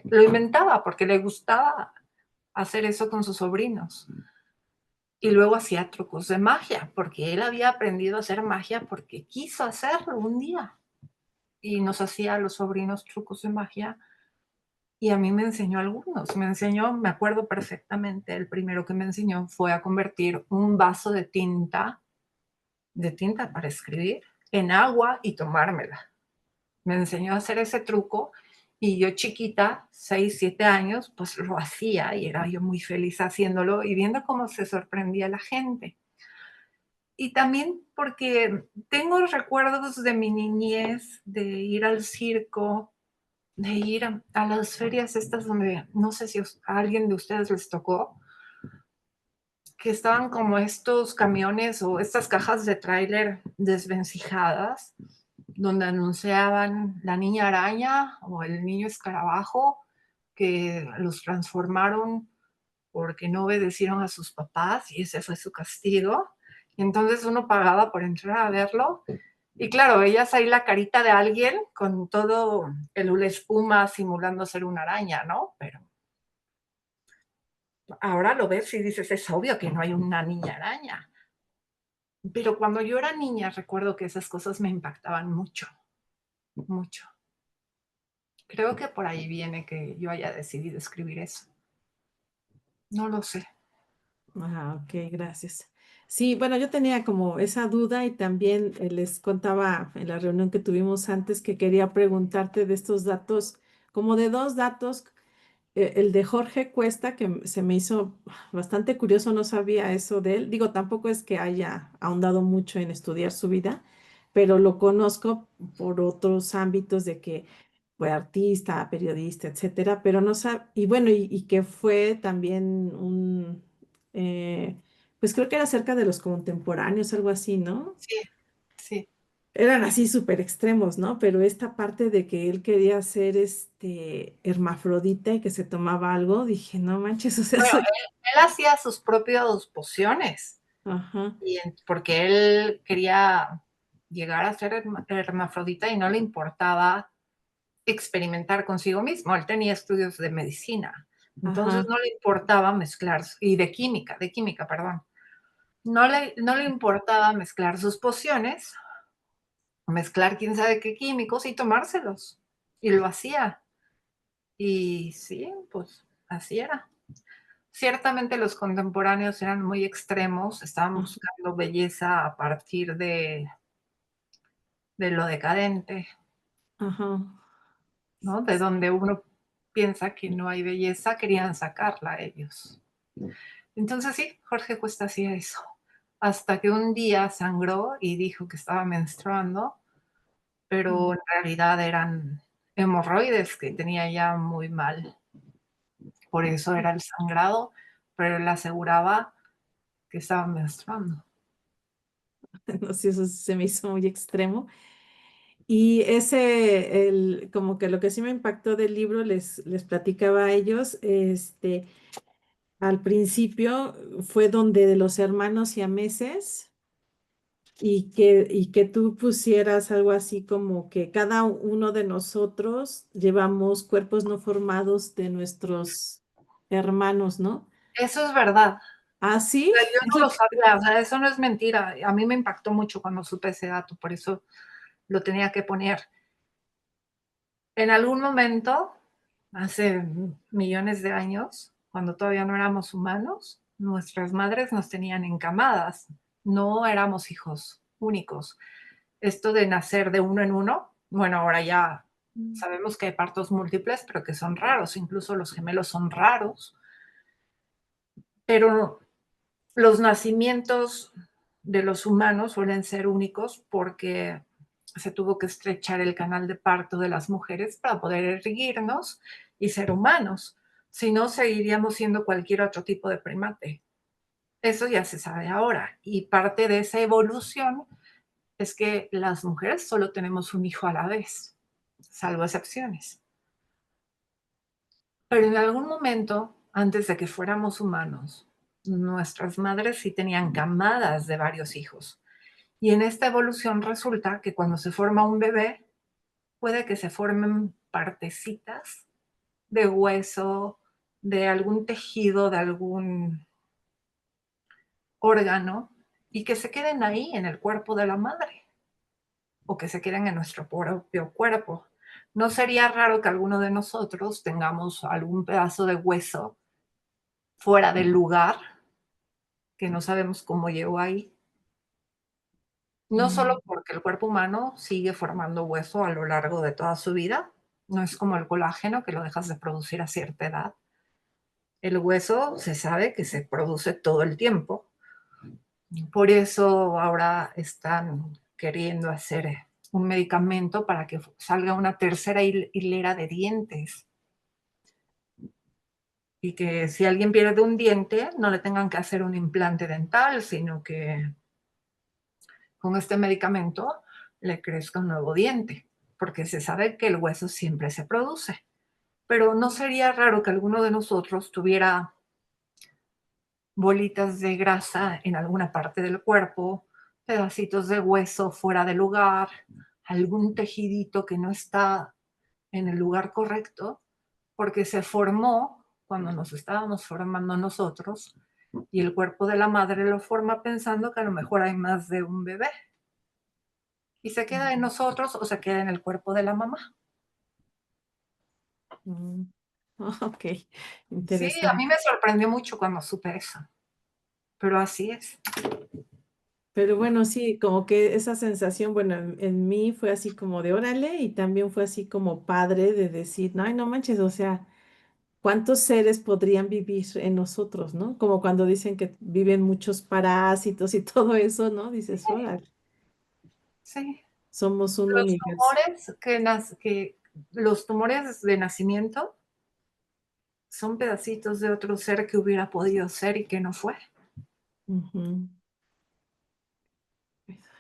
Speaker 6: Lo inventaba porque le gustaba hacer eso con sus sobrinos. Y luego hacía trucos de magia, porque él había aprendido a hacer magia porque quiso hacerlo un día. Y nos hacía a los sobrinos trucos de magia y a mí me enseñó algunos. Me enseñó, me acuerdo perfectamente, el primero que me enseñó fue a convertir un vaso de tinta para escribir, en agua y tomármela. Me enseñó a hacer ese truco y yo chiquita, 6, 7 años, pues lo hacía y era yo muy feliz haciéndolo y viendo cómo se sorprendía la gente. Y también porque tengo recuerdos de mi niñez, de ir al circo, de ir a las ferias estas donde, no sé si a alguien de ustedes les tocó, que estaban como estos camiones o estas cajas de tráiler desvencijadas, donde anunciaban la niña araña o el niño escarabajo, que los transformaron porque no obedecieron a sus papás y ese fue su castigo. Y entonces uno pagaba por entrar a verlo. Y claro, veías ahí la carita de alguien con todo el hula espuma simulando ser una araña, ¿no? Pero ahora lo ves y dices, es obvio que no hay una niña araña. Pero cuando yo era niña recuerdo que esas cosas me impactaban mucho, mucho. Creo que por ahí viene que yo haya decidido escribir eso. No lo sé.
Speaker 1: Ok, gracias. Sí, bueno, yo tenía como esa duda y también les contaba en la reunión que tuvimos antes que quería preguntarte de estos datos, como de dos datos. El de Jorge Cuesta, que se me hizo bastante curioso, no sabía eso de él. Digo, tampoco es que haya ahondado mucho en estudiar su vida, pero lo conozco por otros ámbitos de que fue artista, periodista, etcétera, pero no sabe, y bueno, y que fue también eh, pues creo que era acerca de los contemporáneos, algo así, ¿no?
Speaker 6: Sí, sí.
Speaker 1: Eran así súper extremos, ¿no? Pero esta parte de que él quería ser hermafrodita y que se tomaba algo, dije, no manches, o sea,
Speaker 6: Bueno,
Speaker 1: soy...
Speaker 6: él hacía sus propias pociones
Speaker 1: Ajá,
Speaker 6: porque él quería llegar a ser hermafrodita y no le importaba experimentar consigo mismo. Él tenía estudios de medicina, entonces
Speaker 1: Ajá.
Speaker 6: no le importaba mezclar, y de química, perdón. No le importaba mezclar sus pociones, mezclar quién sabe qué químicos y tomárselos. Y lo hacía. Y sí, pues así era. Ciertamente los contemporáneos eran muy extremos, estaban
Speaker 1: Ajá.
Speaker 6: buscando belleza a partir de lo decadente,
Speaker 1: Ajá.
Speaker 6: ¿no? De donde uno piensa que no hay belleza, querían sacarla ellos. Entonces sí, Jorge Cuesta hacía eso. Hasta que un día sangró y dijo que estaba menstruando, pero en realidad eran hemorroides que tenía ya muy mal. Por eso era el sangrado, pero él aseguraba que estaba menstruando.
Speaker 1: No sé, eso se me hizo muy extremo. Y ese, como que lo que sí me impactó del libro, les platicaba a ellos, al principio fue donde de los hermanos siameses y que tú pusieras algo así como que cada uno de nosotros llevamos cuerpos no formados de nuestros hermanos, ¿no?
Speaker 6: Eso es verdad.
Speaker 1: ¿Ah, sí?
Speaker 6: Yo no lo sabía, o sea, eso no es mentira. A mí me impactó mucho cuando supe ese dato, por eso lo tenía que poner. En algún momento, hace millones de años, cuando todavía no éramos humanos, nuestras madres nos tenían encamadas. No éramos hijos únicos. Esto de nacer de uno en uno, bueno, ahora ya sabemos que hay partos múltiples, pero que son raros. Incluso los gemelos son raros. Pero los nacimientos de los humanos suelen ser únicos porque se tuvo que estrechar el canal de parto de las mujeres para poder erguirnos y ser humanos. Si no, seguiríamos siendo cualquier otro tipo de primate. Eso ya se sabe ahora. Y parte de esa evolución es que las mujeres solo tenemos un hijo a la vez, salvo excepciones. Pero en algún momento, antes de que fuéramos humanos, nuestras madres sí tenían camadas de varios hijos. Y en esta evolución resulta que cuando se forma un bebé, puede que se formen partecitas de hueso, de algún tejido, de algún órgano, y que se queden ahí en el cuerpo de la madre, o que se queden en nuestro propio cuerpo. ¿No sería raro que alguno de nosotros tengamos algún pedazo de hueso fuera del lugar, que no sabemos cómo llegó ahí? No solo porque el cuerpo humano sigue formando hueso a lo largo de toda su vida, no es como el colágeno que lo dejas de producir a cierta edad. El hueso se sabe que se produce todo el tiempo. Por eso ahora están queriendo hacer un medicamento para que salga una tercera hilera de dientes. Y que si alguien pierde un diente, no le tengan que hacer un implante dental, sino que con este medicamento le crezca un nuevo diente, porque se sabe que el hueso siempre se produce. Pero no sería raro que alguno de nosotros tuviera bolitas de grasa en alguna parte del cuerpo, pedacitos de hueso fuera de lugar, algún tejidito que no está en el lugar correcto, porque se formó cuando nos estábamos formando nosotros y el cuerpo de la madre lo forma pensando que a lo mejor hay más de un bebé. Y se queda en nosotros o se queda en el cuerpo de la mamá.
Speaker 1: Ok,
Speaker 6: Sí, a
Speaker 1: interesante.
Speaker 6: mí me sorprendió mucho cuando supe eso, pero así es.
Speaker 1: Pero bueno, sí, como que esa sensación, bueno, en mí fue así como de órale y también fue así como padre de decir, no, ay, no manches, o sea, ¿cuántos seres podrían vivir en nosotros, no? Como cuando dicen que viven muchos parásitos y todo eso, ¿no? Dices, órale,
Speaker 6: Sí.
Speaker 1: somos un
Speaker 6: Los
Speaker 1: universo.
Speaker 6: tumores los tumores de nacimiento son pedacitos de otro ser que hubiera podido ser y que no fue.
Speaker 1: Ujú.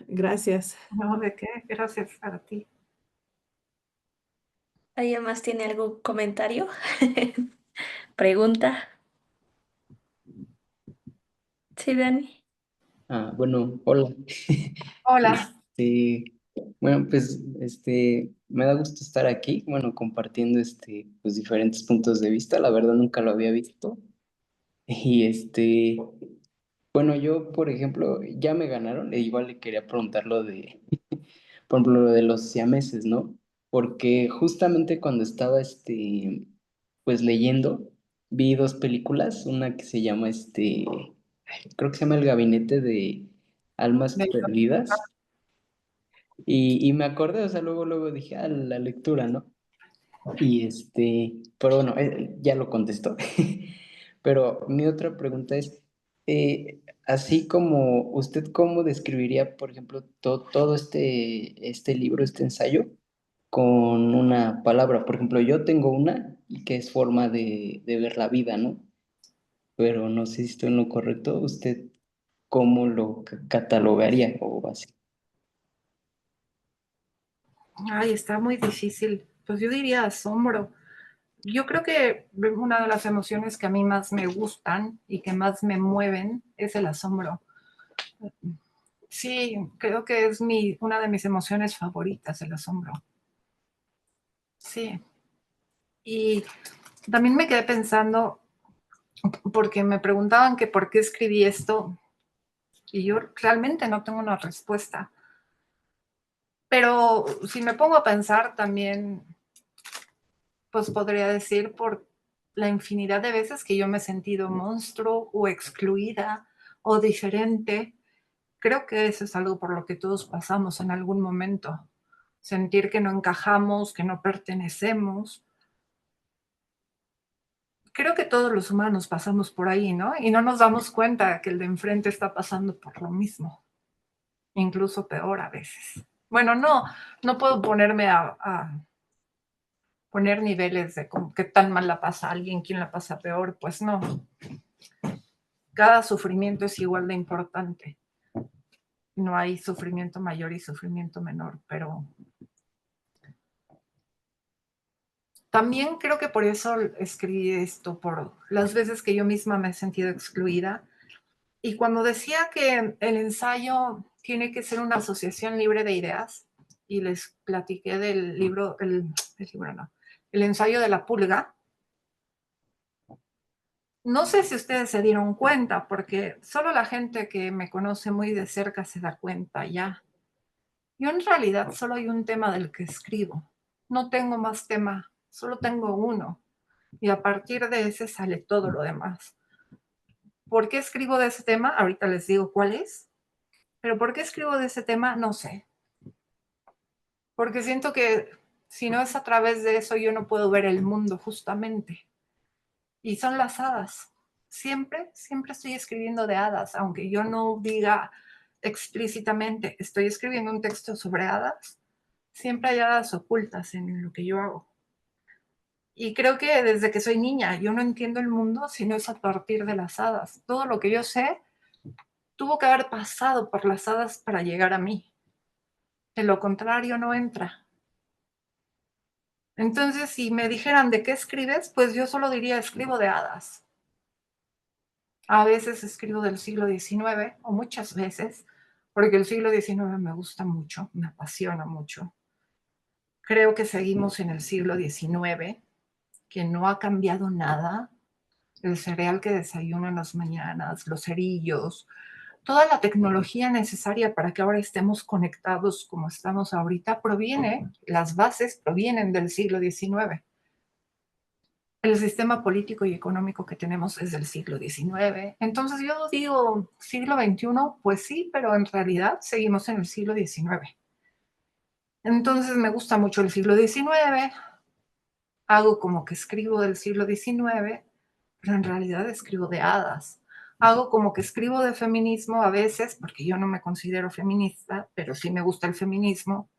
Speaker 1: Gracias.
Speaker 6: No, ¿de qué? Gracias a ti.
Speaker 2: ¿Alguien más tiene algún comentario? ¿Pregunta? Sí, Dani.
Speaker 4: Bueno, hola.
Speaker 6: Hola.
Speaker 4: Bueno, pues Me da gusto estar aquí, bueno, compartiendo pues diferentes puntos de vista. La verdad nunca lo había visto. Y bueno, yo, por ejemplo, ya me ganaron, e igual le quería preguntar por ejemplo, lo de los siameses, ¿no? Porque justamente cuando estaba, pues leyendo, vi dos películas, una que se llama, creo que se llama El Gabinete de Almas Perdidas, y me acordé, o sea, luego dije, ah, la lectura, ¿no? Y pero bueno, ya lo contestó. Pero mi otra pregunta es, así como usted, ¿cómo describiría, por ejemplo, todo este libro, este ensayo, con una palabra? Por ejemplo, yo tengo una y que es forma de ver la vida, ¿no? Pero no sé si estoy en lo correcto. ¿Usted cómo lo catalogaría o así?
Speaker 6: Ay, está muy difícil. Pues yo diría asombro. Yo creo que una de las emociones que a mí más me gustan y que más me mueven es el asombro. Sí, creo que es una de mis emociones favoritas, el asombro. Sí. Y también me quedé pensando, porque me preguntaban que por qué escribí esto, y yo realmente no tengo una respuesta. Pero si me pongo a pensar también, pues podría decir por la infinidad de veces que yo me he sentido monstruo o excluida o diferente. Creo que eso es algo por lo que todos pasamos en algún momento. Sentir que no encajamos, que no pertenecemos. Creo que todos los humanos pasamos por ahí, ¿no? Y no nos damos cuenta que el de enfrente está pasando por lo mismo, incluso peor a veces. Bueno, no puedo ponerme a poner niveles de qué tan mal la pasa alguien, quién la pasa peor, pues no. Cada sufrimiento es igual de importante. No hay sufrimiento mayor y sufrimiento menor, pero también creo que por eso escribí esto, por las veces que yo misma me he sentido excluida. Y cuando decía que el ensayo tiene que ser una asociación libre de ideas, y les platiqué del libro, el libro no, el ensayo de la pulga, no sé si ustedes se dieron cuenta, porque solo la gente que me conoce muy de cerca se da cuenta ya. Yo en realidad solo hay un tema del que escribo. No tengo más tema, solo tengo uno. Y a partir de ese sale todo lo demás. ¿Por qué escribo de ese tema? Ahorita les digo cuál es. Pero ¿por qué escribo de ese tema? No sé. Porque siento que si no es a través de eso, yo no puedo ver el mundo justamente. Y son las hadas. Siempre estoy escribiendo de hadas, aunque yo no diga explícitamente, estoy escribiendo un texto sobre hadas, siempre hay hadas ocultas en lo que yo hago. Y creo que desde que soy niña, yo no entiendo el mundo si no es a partir de las hadas. Todo lo que yo sé tuvo que haber pasado por las hadas para llegar a mí. De lo contrario, no entra. Entonces, si me dijeran de qué escribes, pues yo solo diría escribo de hadas. A veces escribo del siglo XIX, o muchas veces, porque el siglo XIX me gusta mucho, me apasiona mucho. Creo que seguimos en el siglo XIX, que no ha cambiado nada. El cereal que desayuno en las mañanas, los cerillos, toda la tecnología necesaria para que ahora estemos conectados como estamos ahorita las bases provienen del siglo XIX. El sistema político y económico que tenemos es del siglo XIX. Entonces yo digo siglo XXI, pues sí, pero en realidad seguimos en el siglo XIX. Entonces me gusta mucho el siglo XIX, hago como que escribo del siglo XIX, pero en realidad escribo de hadas. Hago como que escribo de feminismo a veces, porque yo no me considero feminista, pero sí me gusta el feminismo.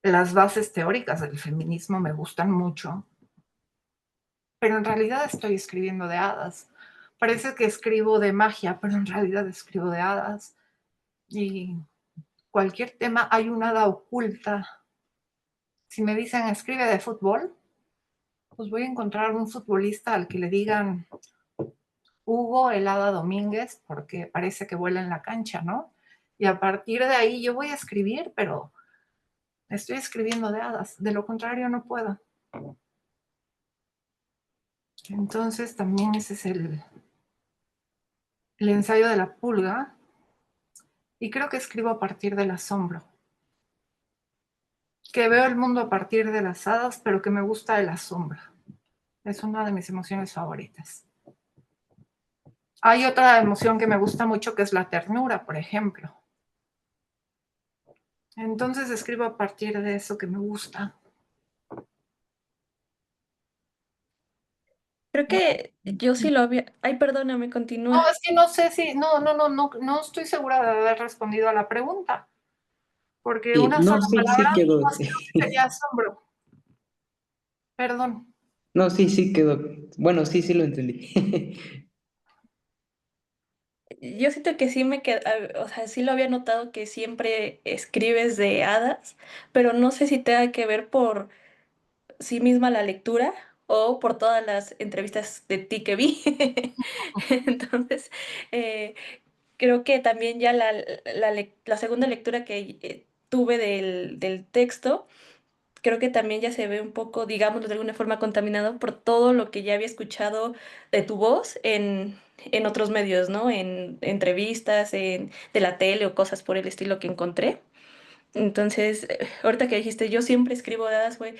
Speaker 6: Las bases teóricas del feminismo me gustan mucho, pero en realidad estoy escribiendo de hadas. Parece que escribo de magia, pero en realidad escribo de hadas. Y cualquier tema hay una hada oculta. Si me dicen escribe de fútbol, pues voy a encontrar un futbolista al que le digan Hugo el Hada Domínguez, porque parece que vuela en la cancha, ¿no? Y a partir de ahí yo voy a escribir, pero Estoy escribiendo de hadas, de lo contrario no puedo. Entonces también ese es el ensayo de la pulga. Y creo que escribo a partir del asombro. Que veo el mundo a partir de las hadas, pero que me gusta el asombro. Es una de mis emociones favoritas. Hay otra emoción que me gusta mucho, que es la ternura, por ejemplo. Entonces escribo a partir de eso que me gusta.
Speaker 2: Creo que yo sí lo había... Ay, perdóname,
Speaker 6: No,
Speaker 2: continúa.
Speaker 6: es que no sé si, no estoy segura de haber respondido a la pregunta, porque
Speaker 4: Sí,
Speaker 6: una
Speaker 4: no,
Speaker 6: sola
Speaker 4: sí, sí
Speaker 6: palabra
Speaker 4: quedó.
Speaker 6: más creo que sería asombro. Perdón.
Speaker 4: No, sí, sí quedó. Bueno, sí, sí lo entendí.
Speaker 2: Yo siento que sí me queda, o sea, sí lo había notado que siempre escribes de hadas, pero no sé si tenga que ver por sí misma la lectura o por todas las entrevistas de ti que vi. Entonces, eh, creo que también ya la segunda lectura que tuve del texto, creo que también ya se ve un poco, digamos, de alguna forma contaminado por todo lo que ya había escuchado de tu voz en otros medios, ¿no? En entrevistas, de la tele o cosas por el estilo que encontré. Entonces, ahorita que dijiste, yo siempre escribo de hadas, güey,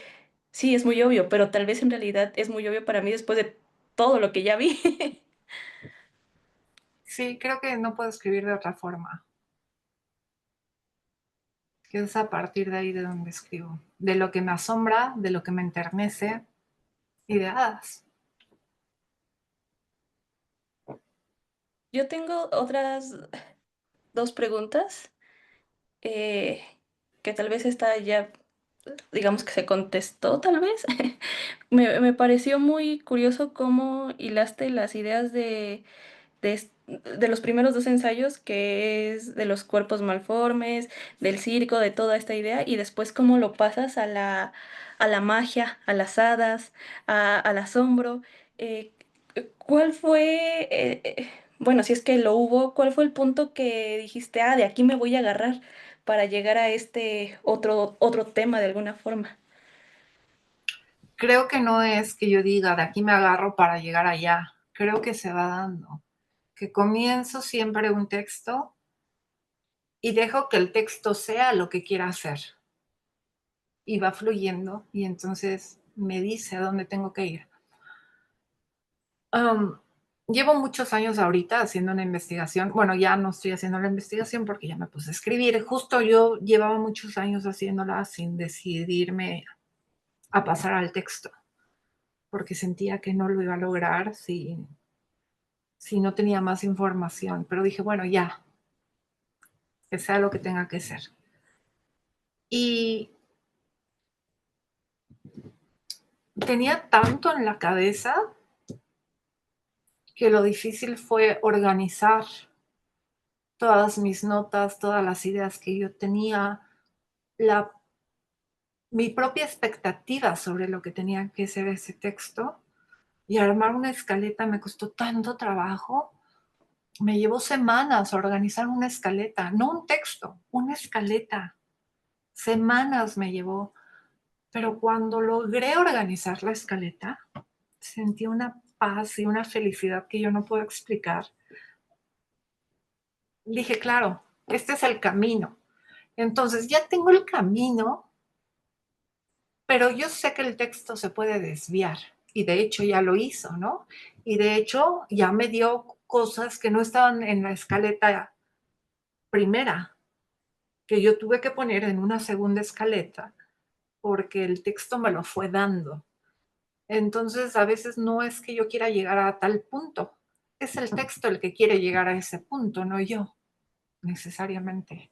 Speaker 2: sí, es muy obvio, pero tal vez en realidad es muy obvio para mí después de todo lo que ya vi.
Speaker 6: Sí, creo que no puedo escribir de otra forma, que es a partir de ahí de donde escribo. De lo que me asombra, de lo que me enternece y de hadas.
Speaker 2: Yo tengo otras dos preguntas eh, que tal vez esta ya, digamos que se contestó, tal vez. Me pareció muy curioso cómo hilaste las ideas de los primeros dos ensayos, que es de los cuerpos malformes, del circo, de toda esta idea, y después cómo lo pasas a la magia, a las hadas, al asombro. Eh, ¿Cuál fue, bueno, si es que lo hubo, cuál fue el punto que dijiste, ah, de aquí me voy a agarrar para llegar a este otro tema de alguna forma?
Speaker 6: Creo que no es que yo diga, de aquí me agarro para llegar allá. Creo que se va dando. Que comienzo siempre un texto y dejo que el texto sea lo que quiera hacer. Y va fluyendo y entonces me dice a dónde tengo que ir. Um, Llevo muchos años ahorita haciendo una investigación. Bueno, ya no estoy haciendo la investigación porque ya me puse a escribir. Justo yo llevaba muchos años haciéndola sin decidirme a pasar al texto, porque sentía que no lo iba a lograr si no tenía más información. Pero dije, bueno, ya, que sea lo que tenga que ser. Y tenía tanto en la cabeza que lo difícil fue organizar todas mis notas, todas las ideas que yo tenía, la, mi propia expectativa sobre lo que tenía que ser ese texto, y armar una escaleta me costó tanto trabajo. Me llevó semanas organizar una escaleta, no un texto, una escaleta. Semanas me llevó, pero cuando logré organizar la escaleta, sentí una paz y una felicidad que yo no puedo explicar. Dije, claro, este es el camino. Entonces ya tengo el camino, pero yo sé que el texto se puede desviar. Y de hecho ya lo hizo, ¿no? Y de hecho ya me dio cosas que no estaban en la escaleta primera, que yo tuve que poner en una segunda escaleta porque el texto me lo fue dando. Entonces, a veces no es que yo quiera llegar a tal punto, es el texto el que quiere llegar a ese punto, no yo, necesariamente.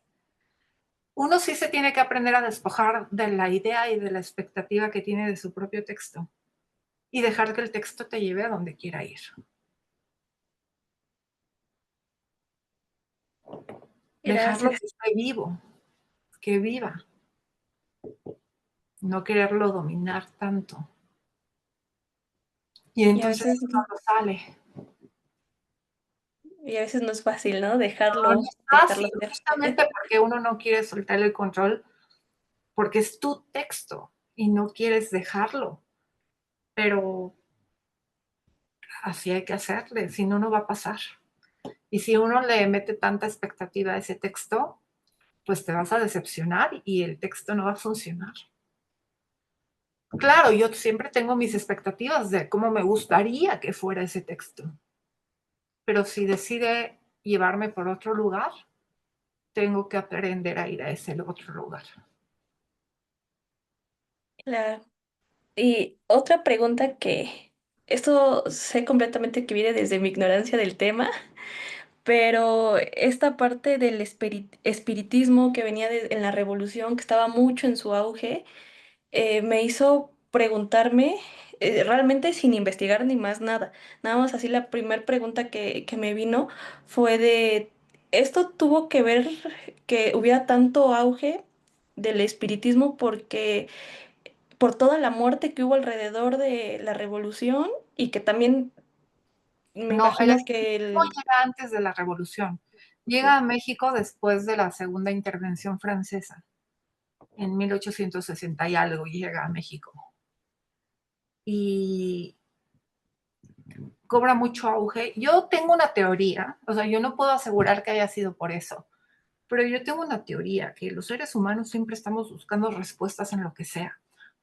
Speaker 6: Uno sí se tiene que aprender a despojar de la idea y de la expectativa que tiene de su propio texto y dejar que el texto te lleve a donde quiera ir. Dejarlo
Speaker 2: Gracias.
Speaker 6: que esté vivo, que viva, no quererlo dominar tanto. Y
Speaker 2: Y a
Speaker 6: entonces
Speaker 2: veces,
Speaker 6: cuando sale.
Speaker 2: y a veces no es fácil, ¿no?
Speaker 6: No, no
Speaker 2: Dejarlo,
Speaker 6: es fácil,
Speaker 2: dejarlo ser.
Speaker 6: justamente porque uno no quiere soltar el control, porque es tu texto y no quieres dejarlo, pero así hay que hacerle, si no, no va a pasar. Y si uno le mete tanta expectativa a ese texto, pues te vas a decepcionar y el texto no va a funcionar. Claro, yo siempre tengo mis expectativas de cómo me gustaría que fuera ese texto, pero si decide llevarme por otro lugar, tengo que aprender a ir a ese otro lugar.
Speaker 2: Claro. Y otra pregunta que esto sé completamente que viene desde mi ignorancia del tema, pero esta parte del espiritismo que venía en la revolución, que estaba mucho en su auge, me hizo preguntarme, realmente sin investigar ni más nada, nada más así la primera pregunta que me vino fue de, ¿esto tuvo que ver que hubiera tanto auge del espiritismo porque por toda la muerte que hubo alrededor de la revolución y que también me
Speaker 6: No, el
Speaker 2: imagino que
Speaker 6: espiritismo llega antes de la revolución. Llega a México después de la segunda intervención francesa. En 1860 y algo llega a México. Y cobra mucho auge. Yo tengo una teoría, o sea, yo no puedo asegurar que haya sido por eso, pero yo tengo una teoría que los seres humanos siempre estamos buscando respuestas en lo que sea.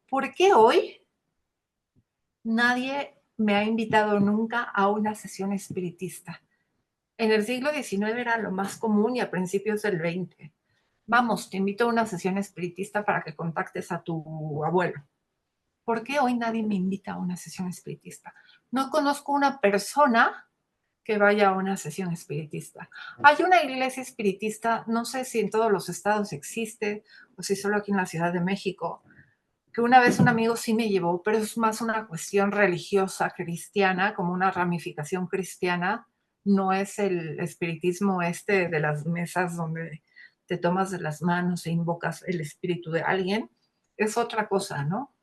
Speaker 6: ¿Por qué hoy nadie me ha invitado nunca a una sesión espiritista? En el siglo XIX era lo más común y a principios del XX. Vamos, te invito a una sesión espiritista para que contactes a tu abuelo. ¿Por qué hoy nadie me invita a una sesión espiritista? No conozco una persona que vaya a una sesión espiritista. Hay una iglesia espiritista, no sé si en todos los estados existe o si solo aquí en la Ciudad de México, que una vez un amigo sí me llevó, pero es más una cuestión religiosa cristiana, como una ramificación cristiana, no es el espiritismo este de las mesas donde te tomas de las manos e invocas el espíritu de alguien, es otra cosa, ¿no?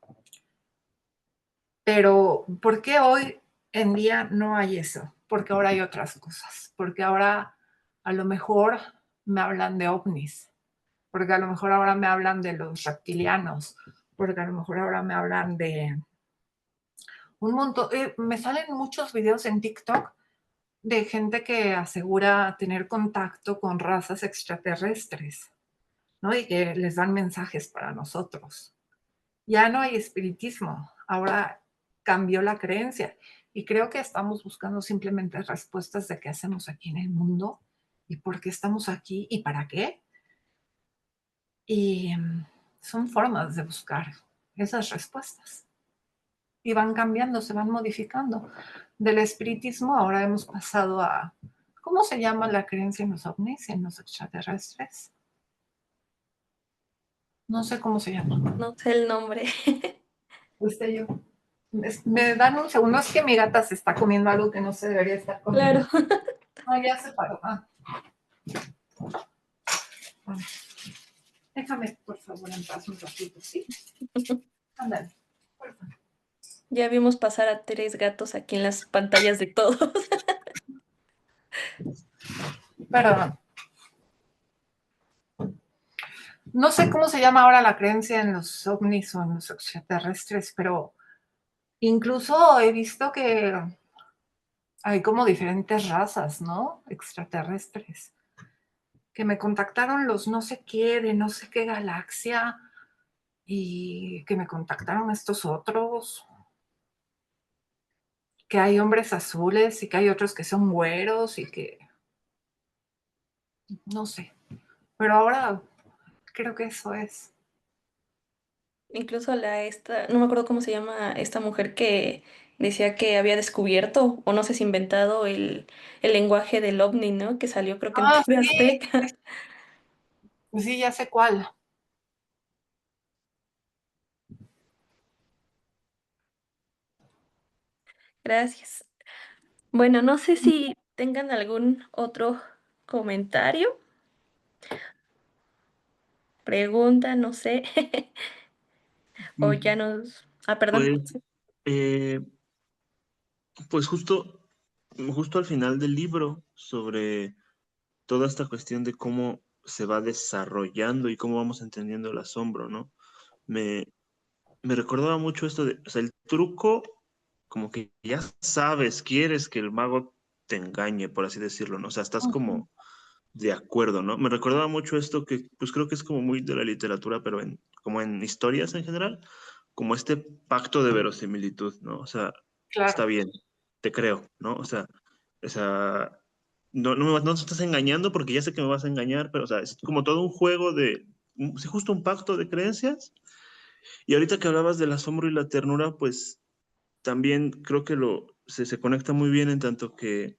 Speaker 6: Pero ¿por qué hoy en día no hay eso? Porque ahora hay otras cosas, porque ahora a lo mejor me hablan de ovnis, porque a lo mejor ahora me hablan de los reptilianos, porque a lo mejor ahora me hablan de un montón, me salen muchos videos en TikTok de gente que asegura tener contacto con razas extraterrestres, ¿no? Y que les dan mensajes para nosotros. Ya no hay espiritismo, ahora cambió la creencia. Y creo que estamos buscando simplemente respuestas de qué hacemos aquí en el mundo y por qué estamos aquí y para qué. Y son formas de buscar esas respuestas. Y van cambiando, se van modificando. Del espiritismo ahora hemos pasado a, ¿cómo se llama la creencia en los ovnis, en los extraterrestres? No sé cómo se llama.
Speaker 2: no sé el nombre.
Speaker 6: Usted yo. Me dan un segundo, es que mi gata se está comiendo algo que no se debería estar comiendo.
Speaker 2: Claro.
Speaker 6: Ah, ya se paró. Déjame, por favor, en paz un ratito, ¿sí? Ándale. Por favor.
Speaker 2: Ya vimos pasar a 3 gatos aquí en las pantallas de todos.
Speaker 6: Perdón. No sé cómo se llama ahora la creencia en los ovnis o en los extraterrestres, pero incluso he visto que hay como diferentes razas, ¿no? Extraterrestres. Que me contactaron los no sé qué, de no sé qué galaxia, y que me contactaron estos otros, que hay hombres azules y que hay otros que son güeros y que no sé. Pero ahora creo que eso es.
Speaker 2: Incluso no me acuerdo cómo se llama esta mujer que decía que había descubierto, o no sé si inventado el lenguaje del ovni, ¿no? Que salió creo que en
Speaker 6: Ah,
Speaker 2: TV
Speaker 6: sí,
Speaker 2: Azteca.
Speaker 6: pues sí, ya sé cuál.
Speaker 2: Gracias. Bueno, no sé si tengan algún otro comentario, pregunta, no sé. O ya nos... Ah, perdón.
Speaker 5: Pues, eh, pues justo al final del libro, sobre toda esta cuestión de cómo se va desarrollando y cómo vamos entendiendo el asombro, ¿no? Me, me recordaba mucho esto de, o sea, el truco, como que ya sabes, quieres que el mago te engañe, por así decirlo, ¿no? O sea, estás como de acuerdo, ¿no? Me recordaba mucho esto que, pues creo que es como muy de la literatura, pero como en historias en general, como este pacto de verosimilitud, ¿no? O sea, está
Speaker 6: Claro.
Speaker 5: bien, te creo, ¿no? O sea, no te estás engañando porque ya sé que me vas a engañar, pero, o sea, es como todo un juego sí, justo un pacto de creencias. Y ahorita que hablabas del asombro y la ternura, pues también creo que se conecta muy bien en tanto que,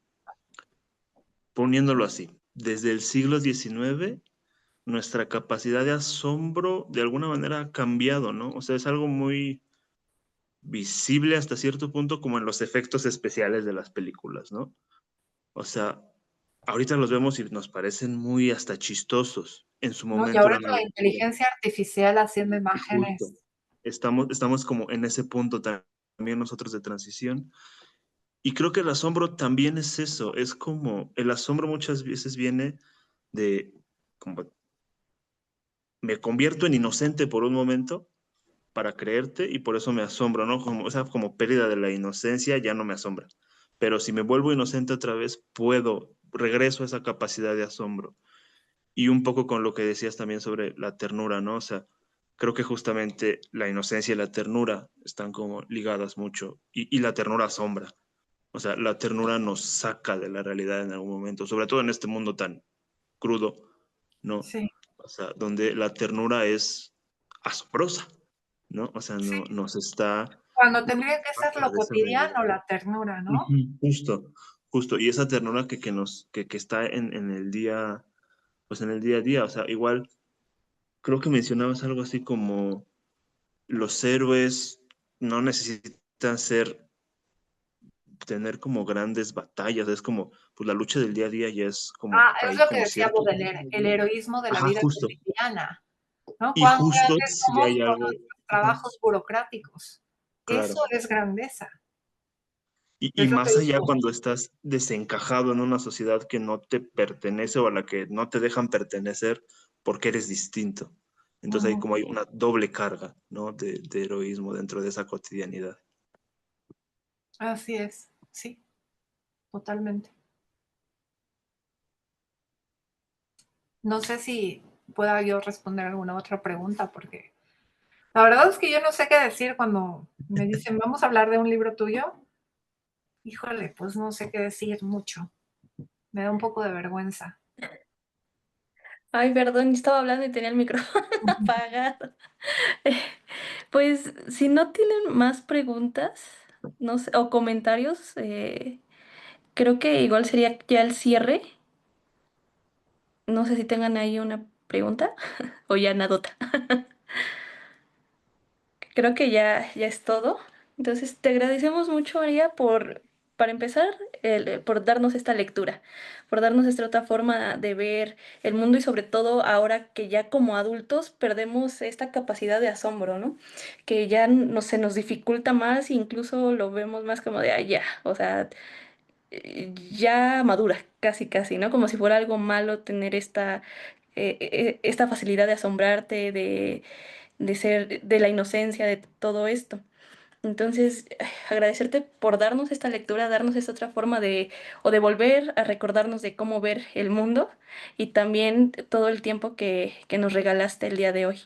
Speaker 5: poniéndolo así, desde el siglo XIX, nuestra capacidad de asombro de alguna manera ha cambiado, ¿no? O sea, es algo muy visible hasta cierto punto como en los efectos especiales de las películas, ¿no? O sea, ahorita los vemos y nos parecen muy hasta chistosos. En su
Speaker 6: ¿No? Y
Speaker 5: momento
Speaker 6: ahora
Speaker 5: eran
Speaker 6: con la
Speaker 5: algo
Speaker 6: inteligencia artificial haciendo
Speaker 5: justo.
Speaker 6: imágenes.
Speaker 5: Estamos como en ese punto también nosotros de transición. Y creo que el asombro también es eso, es como, el asombro muchas veces viene de, como, me convierto en inocente por un momento para creerte y por eso me asombro, ¿no? Como esa como pérdida de la inocencia ya no me asombra. Pero si me vuelvo inocente otra vez, regreso a esa capacidad de asombro. Y un poco con lo que decías también sobre la ternura, ¿no? O sea, creo que justamente la inocencia y la ternura están como ligadas mucho y la ternura asombra. O sea, la ternura nos saca de la realidad en algún momento, sobre todo en este mundo tan crudo, ¿no?
Speaker 6: Sí,
Speaker 5: O sea, donde la ternura es asombrosa, ¿no? O sea,
Speaker 6: sí.
Speaker 5: nos está
Speaker 6: Cuando tendría que ser
Speaker 5: saca
Speaker 6: lo
Speaker 5: de esa realidad.
Speaker 6: cotidiano, la ternura, ¿no?
Speaker 5: Ujú, justo, justo. Y esa ternura que está en el día, pues en el día a día. O sea, igual, creo que mencionabas algo así como los héroes no necesitan tener como grandes batallas. Es como, pues la lucha del día a día ya es como,
Speaker 6: Ah, es
Speaker 5: hay
Speaker 6: lo que
Speaker 5: como
Speaker 6: decía
Speaker 5: cierto.
Speaker 6: Baudelaire, el heroísmo de la
Speaker 5: Ajá,
Speaker 6: vida
Speaker 5: justo.
Speaker 6: cotidiana, ¿no?
Speaker 5: Y
Speaker 6: Cuán
Speaker 5: justo
Speaker 6: grandes
Speaker 5: si
Speaker 6: somos
Speaker 5: hay
Speaker 6: por
Speaker 5: algo,
Speaker 6: nuestros
Speaker 5: ajá,
Speaker 6: trabajos burocráticos. Eso
Speaker 5: claro.
Speaker 6: es grandeza.
Speaker 5: Y
Speaker 6: Es lo que
Speaker 5: más allá
Speaker 6: digo.
Speaker 5: cuando estás desencajado en una sociedad que no te pertenece o a la que no te dejan pertenecer porque eres distinto. Entonces
Speaker 6: Ujú.
Speaker 5: hay una doble carga, ¿no? De heroísmo dentro de esa cotidianidad.
Speaker 6: Así es, sí, totalmente. No sé si pueda yo responder alguna otra pregunta, porque la verdad es que yo no sé qué decir cuando me dicen, vamos a hablar de un libro tuyo. Híjole, pues no sé qué decir mucho. Me da un poco de vergüenza.
Speaker 2: Ay, perdón, estaba hablando y tenía el micrófono apagado. Pues si no tienen más preguntas, no sé, o comentarios, creo que igual sería ya el cierre. No sé si tengan ahí una pregunta o ya nadota. Creo que ya es todo. Entonces, te agradecemos mucho, María, para empezar, por darnos esta lectura, por darnos esta otra forma de ver el mundo y sobre todo ahora que ya como adultos perdemos esta capacidad de asombro, ¿no? Que ya se nos dificulta más e incluso lo vemos más como de, ya, o sea, ya madura, casi, casi, ¿no? Como si fuera algo malo tener esta facilidad de asombrarte, de ser, de la inocencia, de todo esto. Entonces, agradecerte por darnos esta lectura, darnos esta otra forma o de volver a recordarnos de cómo ver el mundo y también todo el tiempo que nos regalaste el día de hoy.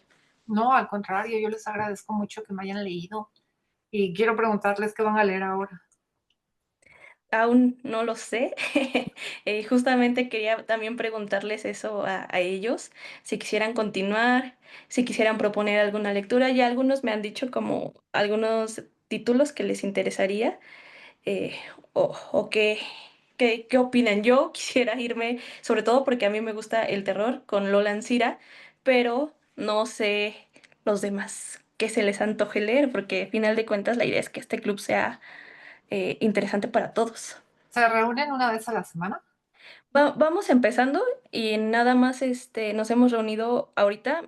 Speaker 6: No, al contrario, yo les agradezco mucho que me hayan leído y quiero preguntarles qué van a leer ahora.
Speaker 2: Aún no lo sé. Justamente quería también preguntarles eso a ellos, si quisieran continuar, si quisieran proponer alguna lectura. Ya algunos me han dicho como algunos títulos que les interesaría eh, o qué opinan. Yo quisiera irme, sobre todo porque a mí me gusta el terror con Lola Ancira, pero no sé los demás que se les antoje leer, porque al final de cuentas la idea es que este club sea interesante para todos.
Speaker 6: ¿Se reúnen una vez a la semana?
Speaker 2: Vamos empezando y nada más nos hemos reunido ahorita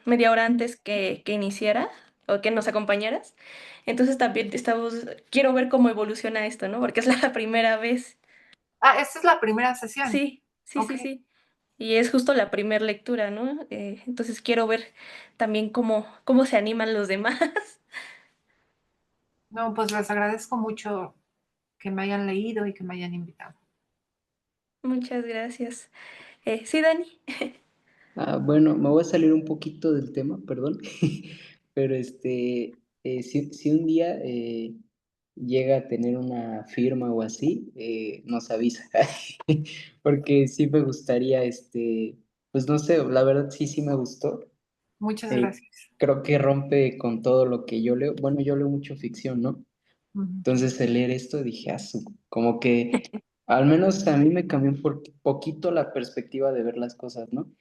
Speaker 2: media hora antes que iniciara o que nos acompañaras. Entonces también quiero ver cómo evoluciona esto, ¿no? Porque es la primera vez.
Speaker 6: Ah, esta es la primera sesión.
Speaker 2: Sí, sí,
Speaker 6: Ok.
Speaker 2: sí, sí. Y es justo la primera lectura, ¿no? Entonces quiero ver también cómo se animan los demás.
Speaker 6: No, pues les agradezco mucho que me hayan leído y que me hayan invitado.
Speaker 2: Muchas gracias. Sí, Dani.
Speaker 4: Bueno, me voy a salir un poquito del tema, perdón, pero si un día llega a tener una firma o así, nos avisa, porque sí me gustaría, pues no sé, la verdad sí me gustó.
Speaker 6: Muchas
Speaker 4: Eh,
Speaker 6: gracias.
Speaker 4: Creo que rompe con todo lo que yo leo. Bueno, yo leo mucho ficción, ¿no?
Speaker 6: Ujú.
Speaker 4: Entonces, al leer esto dije, como que al menos a mí me cambió un poquito la perspectiva de ver las cosas, ¿no?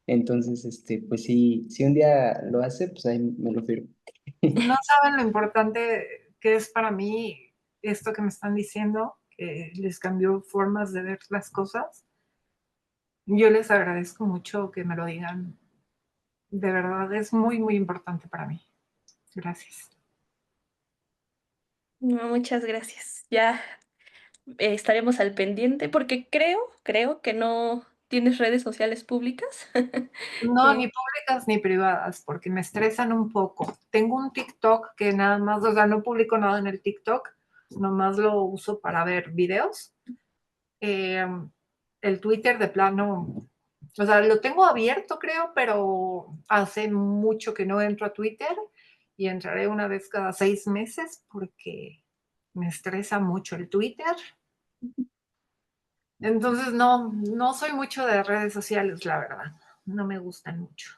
Speaker 4: Entonces, pues sí, si un día lo hace, pues ahí me lo firmo.
Speaker 6: No saben lo importante que es para mí esto que me están diciendo, que les cambió formas de ver las cosas. Yo les agradezco mucho que me lo digan. De verdad, es muy, muy importante para mí. Gracias.
Speaker 2: No, muchas gracias. Ya estaremos al pendiente porque creo que no tienes redes sociales públicas.
Speaker 6: No, ni
Speaker 2: Eh,
Speaker 6: públicas ni privadas, porque me estresan un poco. Tengo un TikTok que nada más, o sea, no publico nada en el TikTok, nomás lo uso para ver videos. Eh, el Twitter de plano, o sea, lo tengo abierto, creo, pero hace mucho que no entro a Twitter y entraré una vez cada 6 meses porque me estresa mucho el Twitter. Entonces, no soy mucho de redes sociales, la verdad. No me gustan mucho.